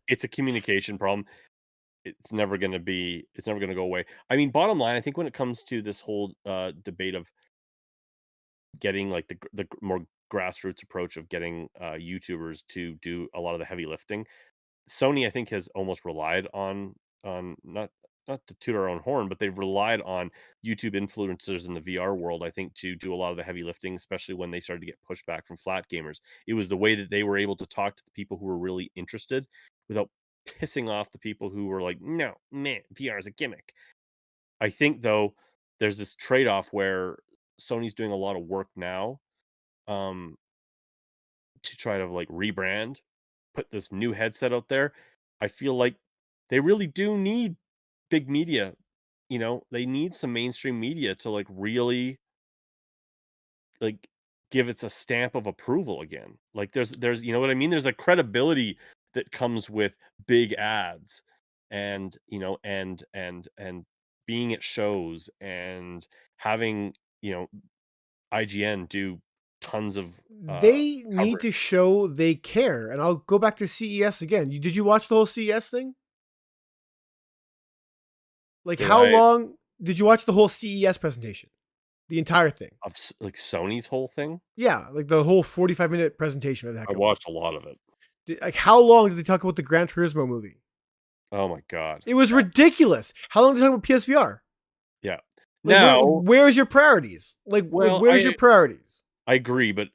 it's a communication problem. It's never going to go away. I mean, bottom line, I think when it comes to this whole debate of getting like the more grassroots approach of getting YouTubers to do a lot of the heavy lifting, Sony, I think, has almost relied on not to toot our own horn, but they've relied on YouTube influencers in the VR world, I think, to do a lot of the heavy lifting, especially when they started to get pushback from flat gamers. It was the way that they were able to talk to the people who were really interested without pissing off the people who were like, no, man, VR is a gimmick. I think, though, there's this trade-off where Sony's doing a lot of work now um, to try to like rebrand, put this new headset out there. I feel like they really do need big media. You know, they need some mainstream media to like really like give it a stamp of approval again. Like there's you know what I mean? There's a credibility that comes with big ads and and being at shows and having, IGN do tons of they need coverage. to show they care. And I'll go back to CES again. Did you watch the whole CES thing? Like, Did how I long did you watch the whole CES presentation? The entire thing? like Sony's whole thing? Yeah, like the whole 45-minute presentation of that. I watched a lot of it. Like, how long did they talk about the Gran Turismo movie? Oh my god. It was ridiculous. How long did they talk about PSVR? Yeah. Like, Now, where's your priorities? Like, where's your priorities? I agree, but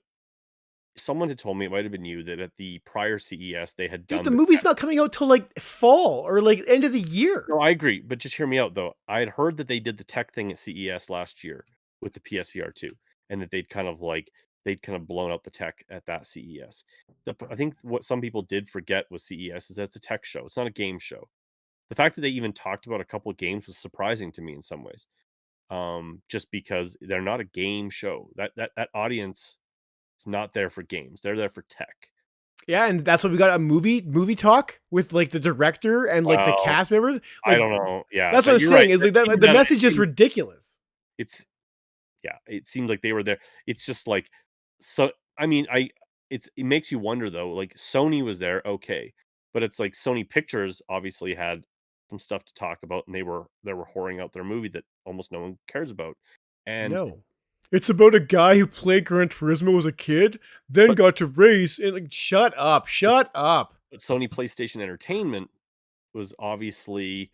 someone had told me, it might have been you, that at the prior CES they had done Dude, the movie's not coming out till like fall or like end of the year. No, I agree, but just hear me out though. I had heard that they did the tech thing at CES last year with the PSVR 2, and that they'd kind of blown up the tech at that CES. I think what some people did forget with CES is that it's a tech show. It's not a game show. The fact that they even talked about a couple of games was surprising to me in some ways. Just because they're not a game show. That audience is not there for games. They're there for tech. Yeah, and that's what we got, a movie talk with like the director and like the cast members. Like, I don't know. Yeah, that's what I'm saying. Is like that, the message is ridiculous. It seemed like they were there. It's just like, so I mean, it makes you wonder though. Like Sony was there, okay, but it's like Sony Pictures obviously had some stuff to talk about, and they were whoring out their movie that almost no one cares about. And no, it's about a guy who played Gran Turismo as a kid, then got to race, and like, shut up. But Sony PlayStation Entertainment was obviously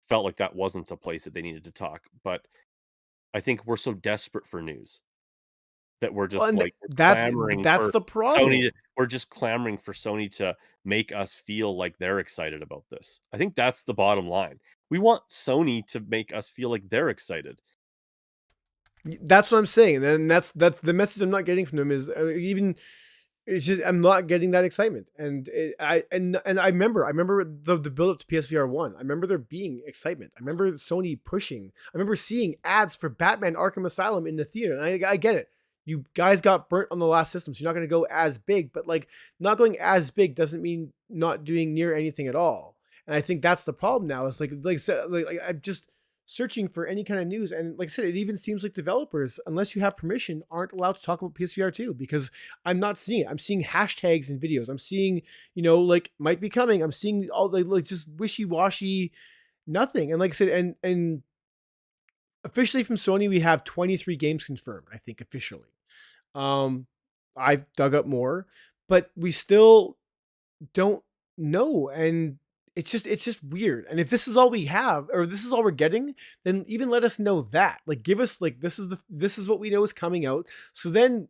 felt like that wasn't a place that they needed to talk. But I think we're so desperate for news that we're just that's the problem. Sony. We're just clamoring for Sony to make us feel like they're excited about this. I think that's the bottom line. We want Sony to make us feel like they're excited. That's what I'm saying, and that's the message I'm not getting from them. Is even it's just I'm not getting that excitement, and I remember the build up to PSVR 1. I remember there being excitement. I remember Sony pushing. I remember seeing ads for Batman Arkham Asylum in the theater, and I get it. You guys got burnt on the last system, so you're not going to go as big. But like, not going as big doesn't mean not doing near anything at all. And I think that's the problem now. It's like I'm just searching for any kind of news, and like I said, it even seems like developers, unless you have permission, aren't allowed to talk about PSVR 2, because I'm not seeing it. I'm seeing hashtags and videos. I'm seeing, like, might be coming. I'm seeing all the like just wishy-washy nothing. And like I said, and officially from Sony, we have 23 games confirmed, I think, officially. I've dug up more, but we still don't know. And it's just weird. And if this is all we have, or this is all we're getting, then even let us know that. Like, give us like, this is what we know is coming out. So then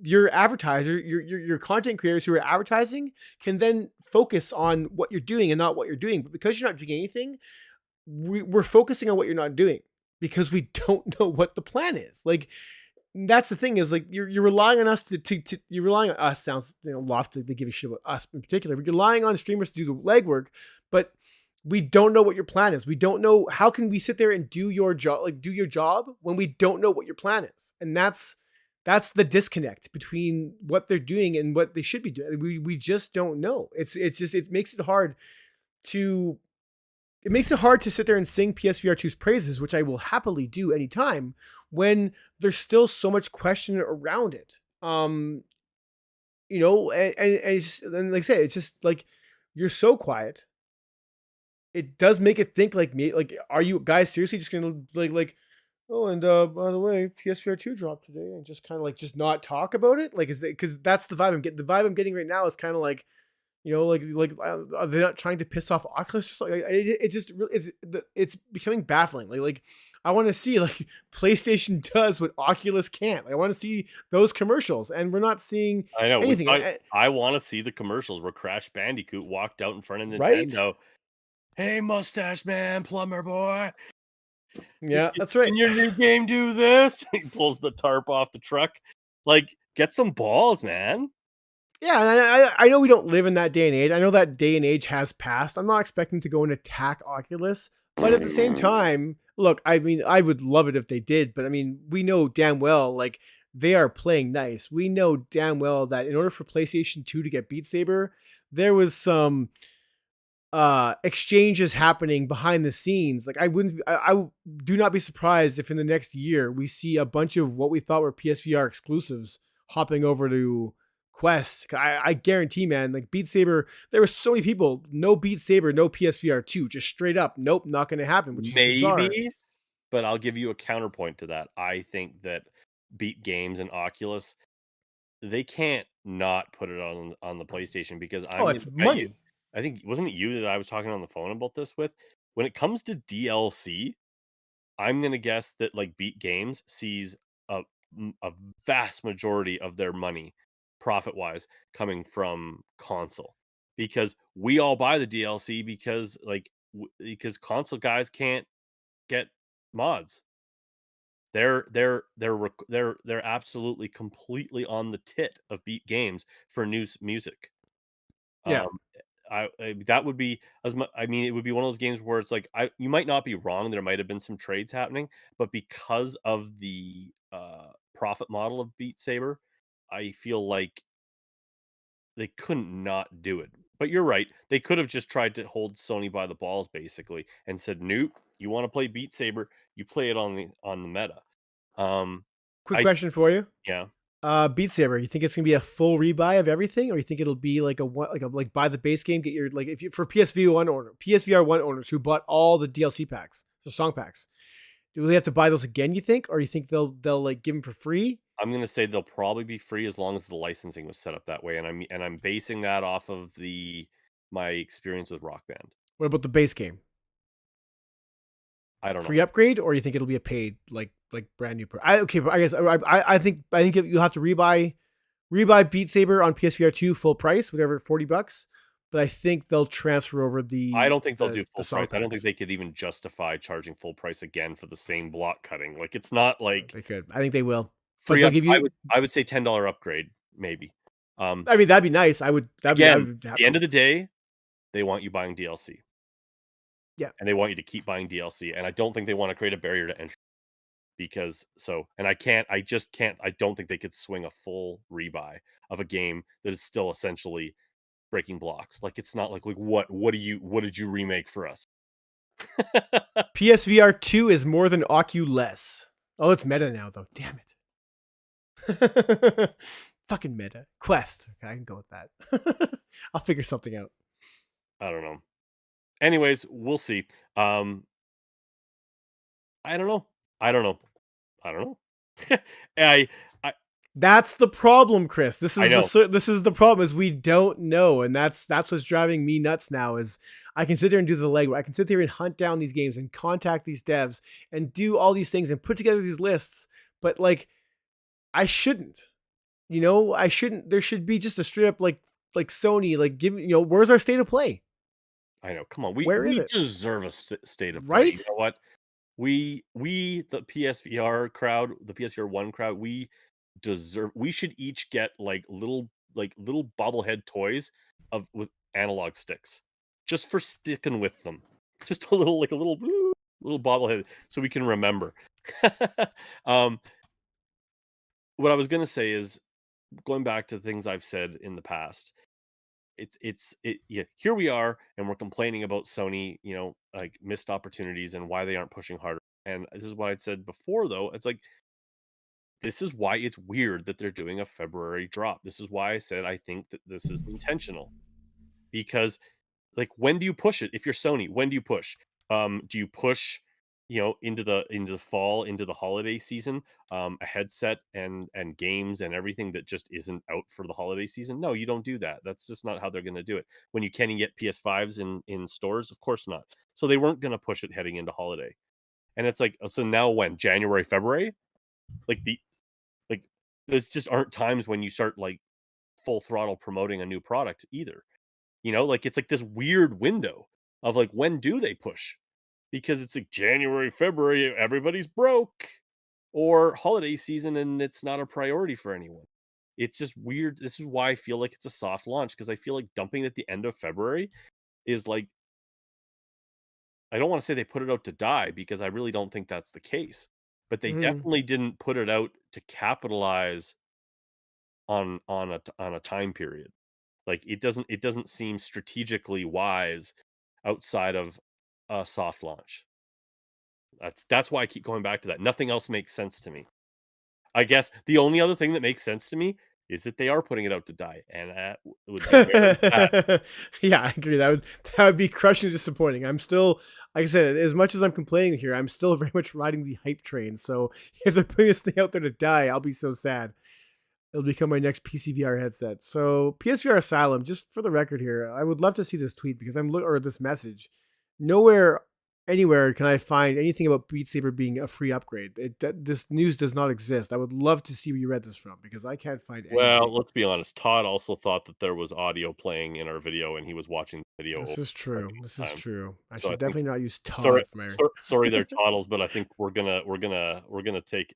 your advertiser, your content creators who are advertising can then focus on what you're doing and not what you're doing. But because you're not doing anything, we're focusing on what you're not doing because we don't know what the plan is. Like, that's the thing is like you're relying on us to you're relying on us, sounds lofty, they give a shit about us in particular, but you're relying on streamers to do the legwork, but we don't know what your plan is. We don't know, how can we sit there and do your job when we don't know what your plan is? And that's the disconnect between what they're doing and what they should be doing. We just don't know. It makes it hard to sit there and sing PSVR 2's praises, which I will happily do anytime, when there's still so much question around it. And like I said, it's just like, you're so quiet. It does make it think like me, like, are you guys seriously just gonna like, oh, and by the way, PSVR 2 dropped today, and just kind of like just not talk about it? Like, is that because that's the vibe I'm getting? The vibe I'm getting right now is kind of like, are they not trying to piss off Oculus? Just like it's becoming baffling. Like I want to see like PlayStation does what Oculus can't. Like, I want to see those commercials, and we're not seeing anything. I want to see the commercials where Crash Bandicoot walked out in front of Nintendo. Right? Hey, mustache man, plumber boy. Yeah, that's right. Can your new game do this? He pulls the tarp off the truck. Like, get some balls, man. Yeah, and I know we don't live in that day and age. I know that day and age has passed. I'm not expecting to go and attack Oculus, but at the same time, look, I mean, I would love it if they did, but I mean, we know damn well, like, they are playing nice. We know damn well that in order for PlayStation 2 to get Beat Saber, there was some exchanges happening behind the scenes. Like, I do not be surprised if in the next year we see a bunch of what we thought were PSVR exclusives hopping over to Quest. I guarantee, man, like Beat Saber, there were so many people, no Beat Saber, no PSVR 2, just straight up, nope, not going to happen, which is bizarre. But I'll give you a counterpoint to that. I think that Beat Games and Oculus, they can't not put it on the PlayStation, because it's money. I think, wasn't it you that I was talking on the phone about this with? When it comes to DLC, I'm going to guess that like Beat Games sees a vast majority of their money, profit-wise, coming from console, because we all buy the DLC because because console guys can't get mods. They're absolutely completely on the tit of Beat Games for new music. Yeah. That would be I mean, it would be one of those games where it's like, you might not be wrong. There might have been some trades happening, but because of the profit model of Beat Saber, I feel like they couldn't not do it. But you're right. They could have just tried to hold Sony by the balls, basically, and said, "Nope, you want to play Beat Saber, you play it on the meta." Quick question for you. Yeah. Beat Saber, you think it's gonna be a full rebuy of everything, or you think it'll be like like buy the base game, get your, like, if you, for PSVR 1 owners who bought all the DLC packs, the song packs, do they have to buy those again, you think, or you think they'll like give them for free? I'm gonna say they'll probably be free as long as the licensing was set up that way, and I'm basing that off of my experience with Rock Band. What about the base game? I don't know. Free upgrade, or you think it'll be a paid like brand new? But I guess I think you'll have to rebuy Beat Saber on PSVR 2 full price, whatever, $40. But I think they'll transfer over the. I don't think they'll do full price. Packs. I don't think they could even justify charging full price again for the same block cutting. Like, it's not like they could. I think they will. Free up, give you. I would say $10 upgrade, maybe. I mean, that'd be nice. At the end of the day, they want you buying DLC. Yeah, and they want you to keep buying DLC, and I don't think they want to create a barrier to entry, because I just can't. I don't think they could swing a full rebuy of a game that is still essentially breaking blocks. Like, it's not like what did you remake for us? PSVR 2 is more than Oculus. Oh, it's meta now though. Damn it. Fucking meta. Quest. Okay, I can go with that. I'll figure something out. I don't know. Anyways, we'll see. I don't know. That's the problem, Chris. This is the problem, is we don't know, and that's what's driving me nuts now. Is I can sit there and do the legwork. I can sit there and hunt down these games and contact these devs and do all these things and put together these lists, but like, I shouldn't. I shouldn't. There should be just a straight up like Sony, like, give, where's our state of play? I know. Come on, Where is we it? deserve a state of play. You Right? know what? We the PSVR crowd, the PSVR one crowd, we deserve. We should each get like little bobblehead toys of with analog sticks, just for sticking with them. Just a little like a little bobblehead, so we can remember. um, what I was gonna say is going back to things I've said in the past. Yeah, here we are and we're complaining about Sony, like missed opportunities and why they aren't pushing harder. And this is what I'd said before though. It's like this is why it's weird that they're doing a February drop. This is why I said I think that this is intentional. Because like when do you push it if you're Sony? When do you push? Do you push, into the fall, into the holiday season, a headset and games and everything that just isn't out for the holiday season? No, you don't do that. That's just not how they're going to do it. When you can get PS5s in stores, of course not. So they weren't going to push it heading into holiday. And it's like, so now when? January, February? Like like this just aren't times when you start like full throttle promoting a new product either. Like it's like this weird window of like when do they push? Because it's like January, February, everybody's broke, or holiday season and it's not a priority for anyone. It's just weird. This is why I feel like it's a soft launch because I feel like dumping at the end of February is like I don't want to say they put it out to die because I really don't think that's the case. But they Mhm. definitely didn't put it out to capitalize on a time period. Like it doesn't seem strategically wise outside of a soft launch. That's why I keep going back to that. Nothing else makes sense to me. I guess the only other thing that makes sense to me is that they are putting it out to die, and that would be very sad. Yeah, I agree. That would be crushing disappointing. I'm still, like I said, as much as I'm complaining here, I'm still very much riding the hype train. So if they're putting this thing out there to die, I'll be so sad. It'll become my next PCVR headset. So PSVR Asylum, just for the record here, I would love to see this tweet because or this message. Nowhere, anywhere can I find anything about Beat Saber being a free upgrade. This news does not exist. I would love to see where you read this from because I can't find anything. Well, let's be honest. Todd also thought that there was audio playing in our video, and he was watching the video over This is the true. second This is time. true. I So I should think definitely not use sorry, Todd for my. sorry there, Toddles, but I think we're gonna take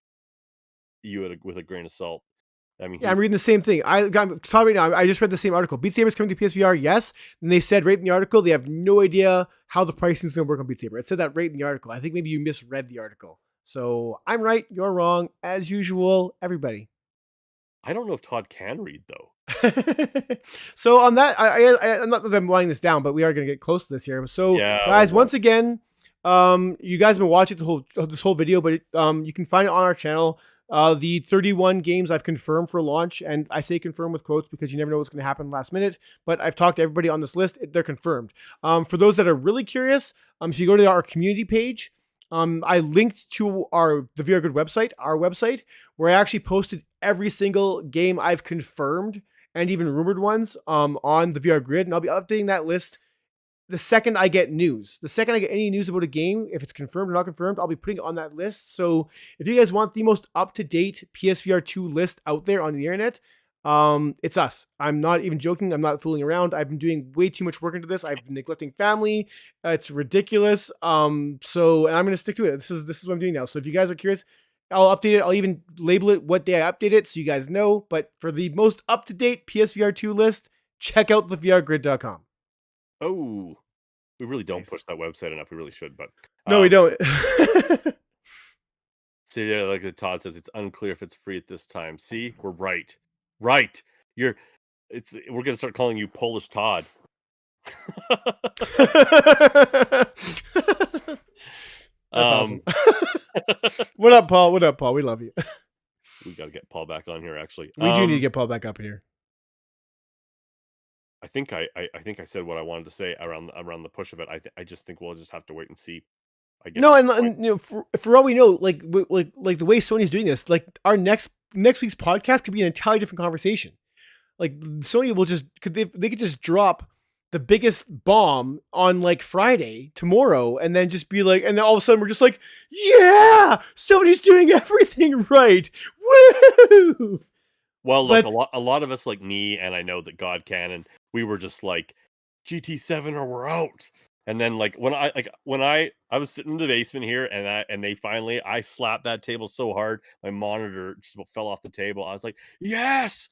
you with a grain of salt. I mean, Yeah, I'm reading the same thing. I got Todd right now. I just read the same article. Beat Saber's coming to PSVR, yes. And they said right in the article they have no idea how the pricing is going to work on Beat Saber. It said that right in the article. I think maybe you misread the article. So I'm right, you're wrong, as usual. Everybody. I don't know if Todd can read though. So on that, I'm not that I'm winding this down, but we are going to get close to this here. So Yeah, guys, we are. once again, you guys have been watching this whole video, but you can find it on our channel. The 31 games I've confirmed for launch, and I say confirmed with quotes because you never know what's going to happen last minute. But I've talked to everybody on this list; they're confirmed. For those that are really curious, if you go to our community page, I linked to the VR Good website, our website, where I actually posted every single game I've confirmed and even rumored ones on the VR Grid, and I'll be updating that list the second I get news. The second I get any news about a game, if it's confirmed or not confirmed, I'll be putting it on that list. So if you guys want the most up-to-date PSVR 2 list out there on the internet, it's us. I'm not even joking. I'm not fooling around. I've been doing way too much work into this. I've been neglecting family. It's ridiculous. So and I'm gonna stick to it. This is what I'm doing now. So if you guys are curious, I'll update it. I'll even label it what day I update it so you guys know. But for the most up-to-date PSVR 2 list, check out thevrgrid.com. Oh, we really don't Nice. push that website enough. We really should, but No, we don't. so yeah, like Todd says, it's unclear if it's free at this time. See, we're right. Right. We're gonna start calling you Polish Todd. That's awesome. What up, Paul? What up, Paul? We love you. We got to get Paul back on here. Actually, We do need to get Paul back up in here. I think I said what I wanted to say around the push of it. I just think we'll just have to wait and see. I guess. No, and for all we know, like the way Sony's doing this, like our next week's podcast could be an entirely different conversation. Like Sony will they could just drop the biggest bomb on like Friday tomorrow, and then just be like, and then all of a sudden we're just like, yeah, Sony's doing everything right. Woo! Well, look, a lot of us like me, and I know that God can, and we were just like, GT7 or we're out. And then when I was sitting in the basement here and they finally, I slapped that table so hard my monitor just about fell off the table. I was like, yes,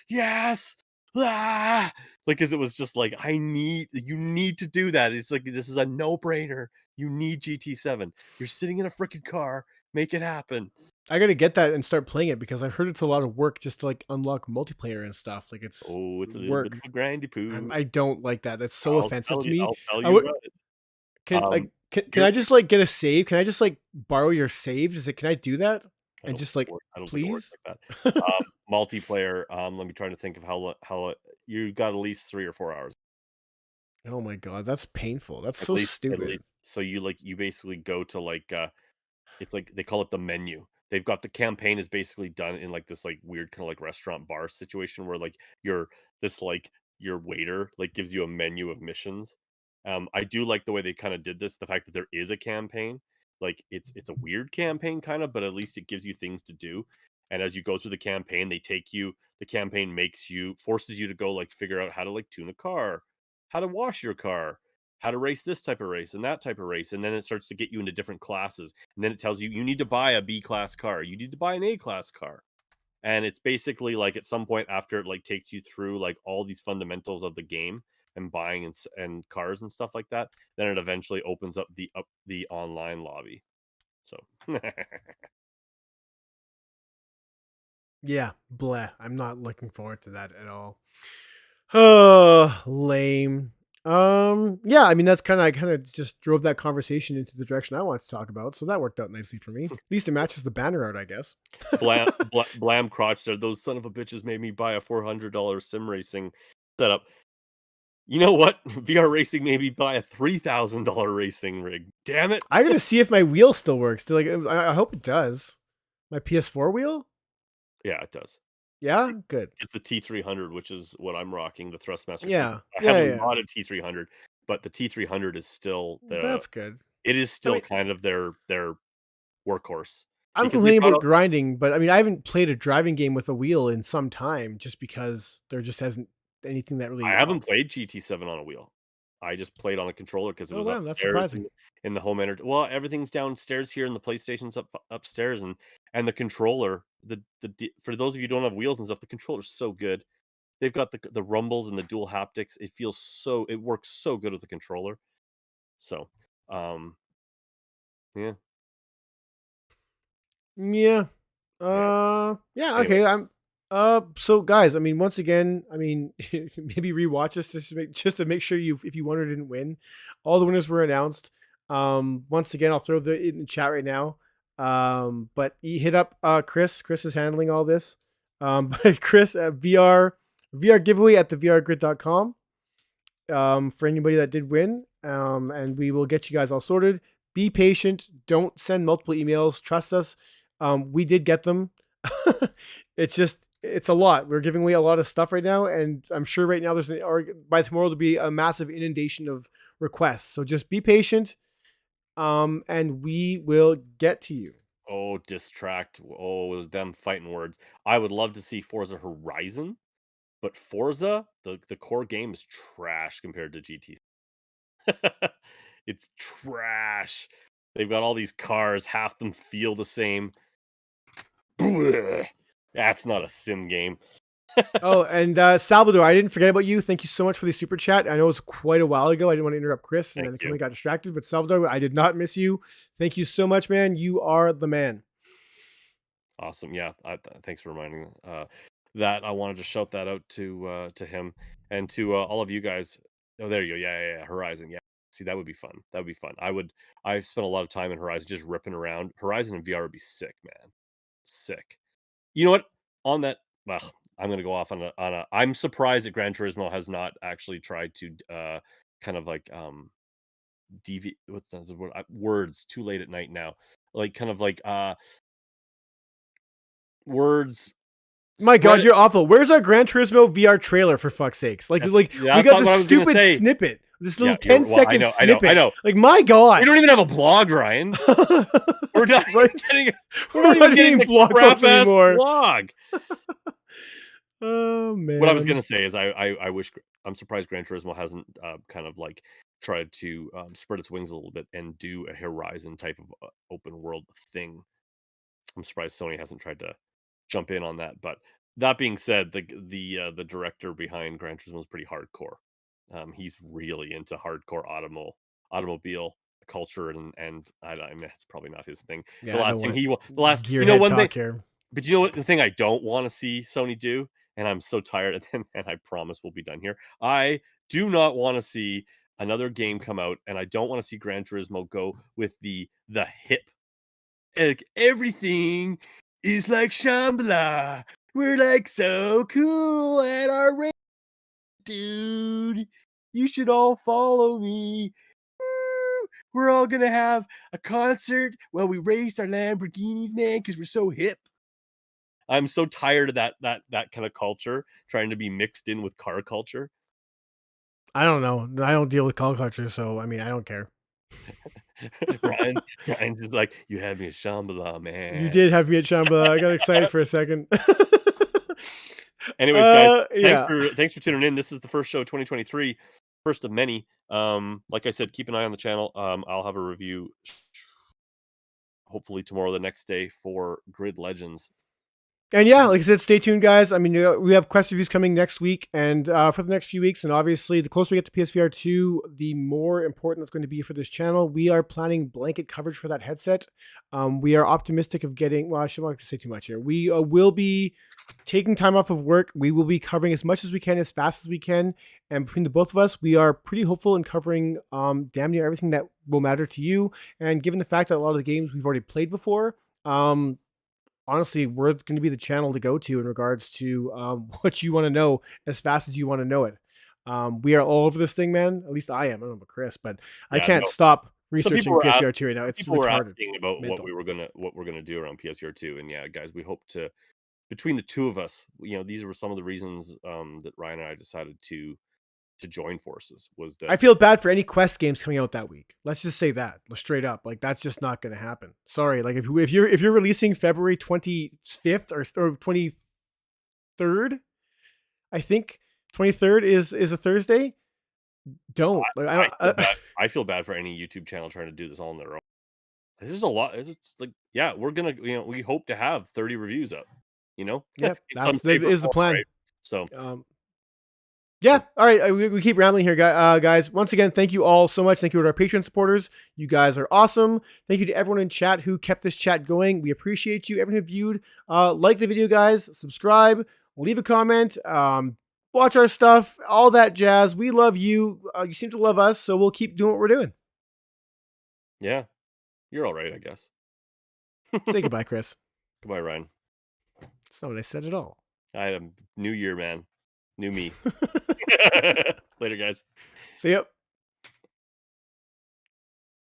yes, ah! Because it was just like, you need to do that. It's like, this is a no brainer. You need GT7. You're sitting in a freaking car. Make it happen. I gotta get that and start playing it because I've heard it's a lot of work just to like unlock multiplayer and stuff. Like it's a little work. bit of a grindy poo. I don't like that. That's so offensive to me. I'll tell you about it. Can I just like get a save? Can I just like borrow your save? Can I do that? And just like, I don't please? think it works like that. Multiplayer. Let me try to think of how you got at least 3 or 4 hours. Oh my god, that's painful. That's At so least. stupid. So you basically go to it's like they call it the menu. They've got the campaign is basically done in like this like weird kind of like restaurant bar situation where like your waiter like gives you a menu of missions. I do like the way they kind of did this, the fact that there is a campaign. Like it's a weird campaign kind of, but at least it gives you things to do. And as you go through the campaign, the campaign forces you to go like figure out how to like tune a car, how to wash your car, how to race this type of race and that type of race. And then it starts to get you into different classes. And then it tells you need to buy a B class car. You need to buy an A class car. And it's basically like at some point after it like takes you through like all these fundamentals of the game and buying and cars and stuff like that, then it eventually opens up the online lobby. So Yeah, bleh. I'm not looking forward to that at all. Oh, lame. Yeah, I mean I kind of just drove that conversation into the direction I wanted to talk about, so that worked out nicely for me. At least it matches the banner art, I guess. Blam crotch there. Those son of a bitches made me buy a $400 sim racing setup. You know what? VR racing made me buy a $3,000 racing rig. Damn it! I gotta see if my wheel still works. I hope it does. My PS4 wheel? Yeah, it does. Yeah, good. It's the T300, which is what I'm rocking, the Thrustmaster. Yeah, I have a lot of T300, but the T300 is still that's good. It is still kind of their workhorse. I'm complaining about grinding, but I mean I haven't played a driving game with a wheel in some time, just because there just hasn't anything that really. I haven't played GT7 on a wheel. I just played on a controller because it was that's surprising. in the home enter. Well, everything's downstairs here, and the PlayStation's upstairs, and the controller. For those of you who don't have wheels and stuff, the controller's so good. They've got the rumbles and the dual haptics. It works so good with the controller. So, yeah. Yeah. Yeah. Okay. So guys, I mean, once again, I mean, maybe rewatch this just to make sure if you won or didn't win. All the winners were announced. Once again, I'll throw in the chat right now. But you hit up Chris. Chris is handling all this. But Chris at VR giveaway at thevrgrid.com. For anybody that did win. And we will get you guys all sorted. Be patient. Don't send multiple emails. Trust us. We did get them. It's a lot. We're giving away a lot of stuff right now, and I'm sure right now by tomorrow there'll be a massive inundation of requests. So just be patient, and we will get to you. Oh, distract. Oh, it was them fighting words. I would love to see Forza Horizon, but Forza, the core game is trash compared to GT. It's trash. They've got all these cars, half them feel the same. Blech. That's not a sim game. Oh, and Salvador, I didn't forget about you. Thank you so much for the super chat. I know it was quite a while ago. I didn't want to interrupt Chris, and then I completely got distracted. But Salvador, I did not miss you. Thank you so much, man. You are the man. Awesome. Yeah. Thanks for reminding me that. I wanted to shout that out to him and to all of you guys. Oh, there you go. Yeah. Horizon. Yeah. See, that would be fun. That would be fun. I've spent a lot of time in Horizon just ripping around. Horizon and VR would be sick, man. Sick. You know what? On that, well, I'm going to go off on a. I'm surprised that Gran Turismo has not actually tried to kind of like what's the word? Words too late at night now. Like kind of like words. My God, you're awful. Where's our Gran Turismo VR trailer, for fuck's sakes? We got this stupid snippet. This little 10-second snippet. I know. Like, my God. We don't even have a blog, Ryan. We're not we're not getting blog posts anymore. Blog. Oh man. What I was gonna say is I wish I'm surprised Gran Turismo hasn't kind of like tried to spread its wings a little bit and do a Horizon type of open world thing. I'm surprised Sony hasn't tried to jump in on that. But that being said, the director behind Gran Turismo is pretty hardcore. He's really into hardcore automobile culture, and I mean that's probably not his thing. The Yeah, I don't last thing want the last gearhead one thing, talk here. but you know what? The thing I don't want to see Sony do, and I'm so tired of them, and I promise we'll be done here. I do not want to see another game come out, and I don't want to see Gran Turismo go with the hip. Like, everything is like Shambhala. We're like so cool at our rate, dude. You should all follow me. Woo! We're all gonna have a concert while we race our Lamborghinis, man, because we're so hip. I'm so tired of that kind of culture trying to be mixed in with car culture. I don't know. I don't deal with call culture, so I mean, I don't care. Ryan's just like, you had me at Shambhala, You man. did have me at Shambhala. I got excited for a second. Anyways, guys, Yeah. thanks for tuning in. This is the first show of 2023, first of many. Like I said, keep an eye on the channel. I'll have a review hopefully tomorrow, the next day, for Grid Legends. And yeah, like I said, stay tuned, guys. I mean, we have quest reviews coming next week and for the next few weeks. And obviously, the closer we get to PSVR 2, the more important it's going to be for this channel. We are planning blanket coverage for that headset. We are optimistic of getting, well, I shouldn't want to say too much here. We will be taking time off of work. We will be covering as much as we can, as fast as we can. And between the both of us, we are pretty hopeful in covering damn near everything that will matter to you. And given the fact that a lot of the games we've already played before, honestly, we're going to be the channel to go to in regards to what you want to know as fast as you want to know it. We are all over this thing, man. At least I am. I don't know about Chris, but I can't stop researching PSVR 2 right now. It's people were retarded. asking about Mental. what we're gonna do around PSVR 2, and yeah, guys, we hope to, between the two of us, these were some of the reasons that Ryan and I decided to join forces. Was that I feel bad for any Quest games coming out that week. Let's just say that straight up. Like that's just not going to happen. Sorry. Like if you're releasing February 25th or 23rd, I think 23rd is a Thursday. Don't. I feel bad for any YouTube channel trying to do this all on their own. This is a lot. It's like, yeah, we're gonna, we hope to have 30 reviews up. Yeah, that is the plan. right? So. Yeah. All right. We keep rambling here, guys. Once again, thank you all so much. Thank you to our Patreon supporters. You guys are awesome. Thank you to everyone in chat who kept this chat going. We appreciate you. Everyone who viewed, like the video, guys. Subscribe. Leave a comment. Watch our stuff. All that jazz. We love you. You seem to love us, so we'll keep doing what we're doing. Yeah. You're all right, I guess. Say goodbye, Chris. Goodbye, Ryan. That's not what I said at all. I am new year, man. New me. Later, guys. See ya.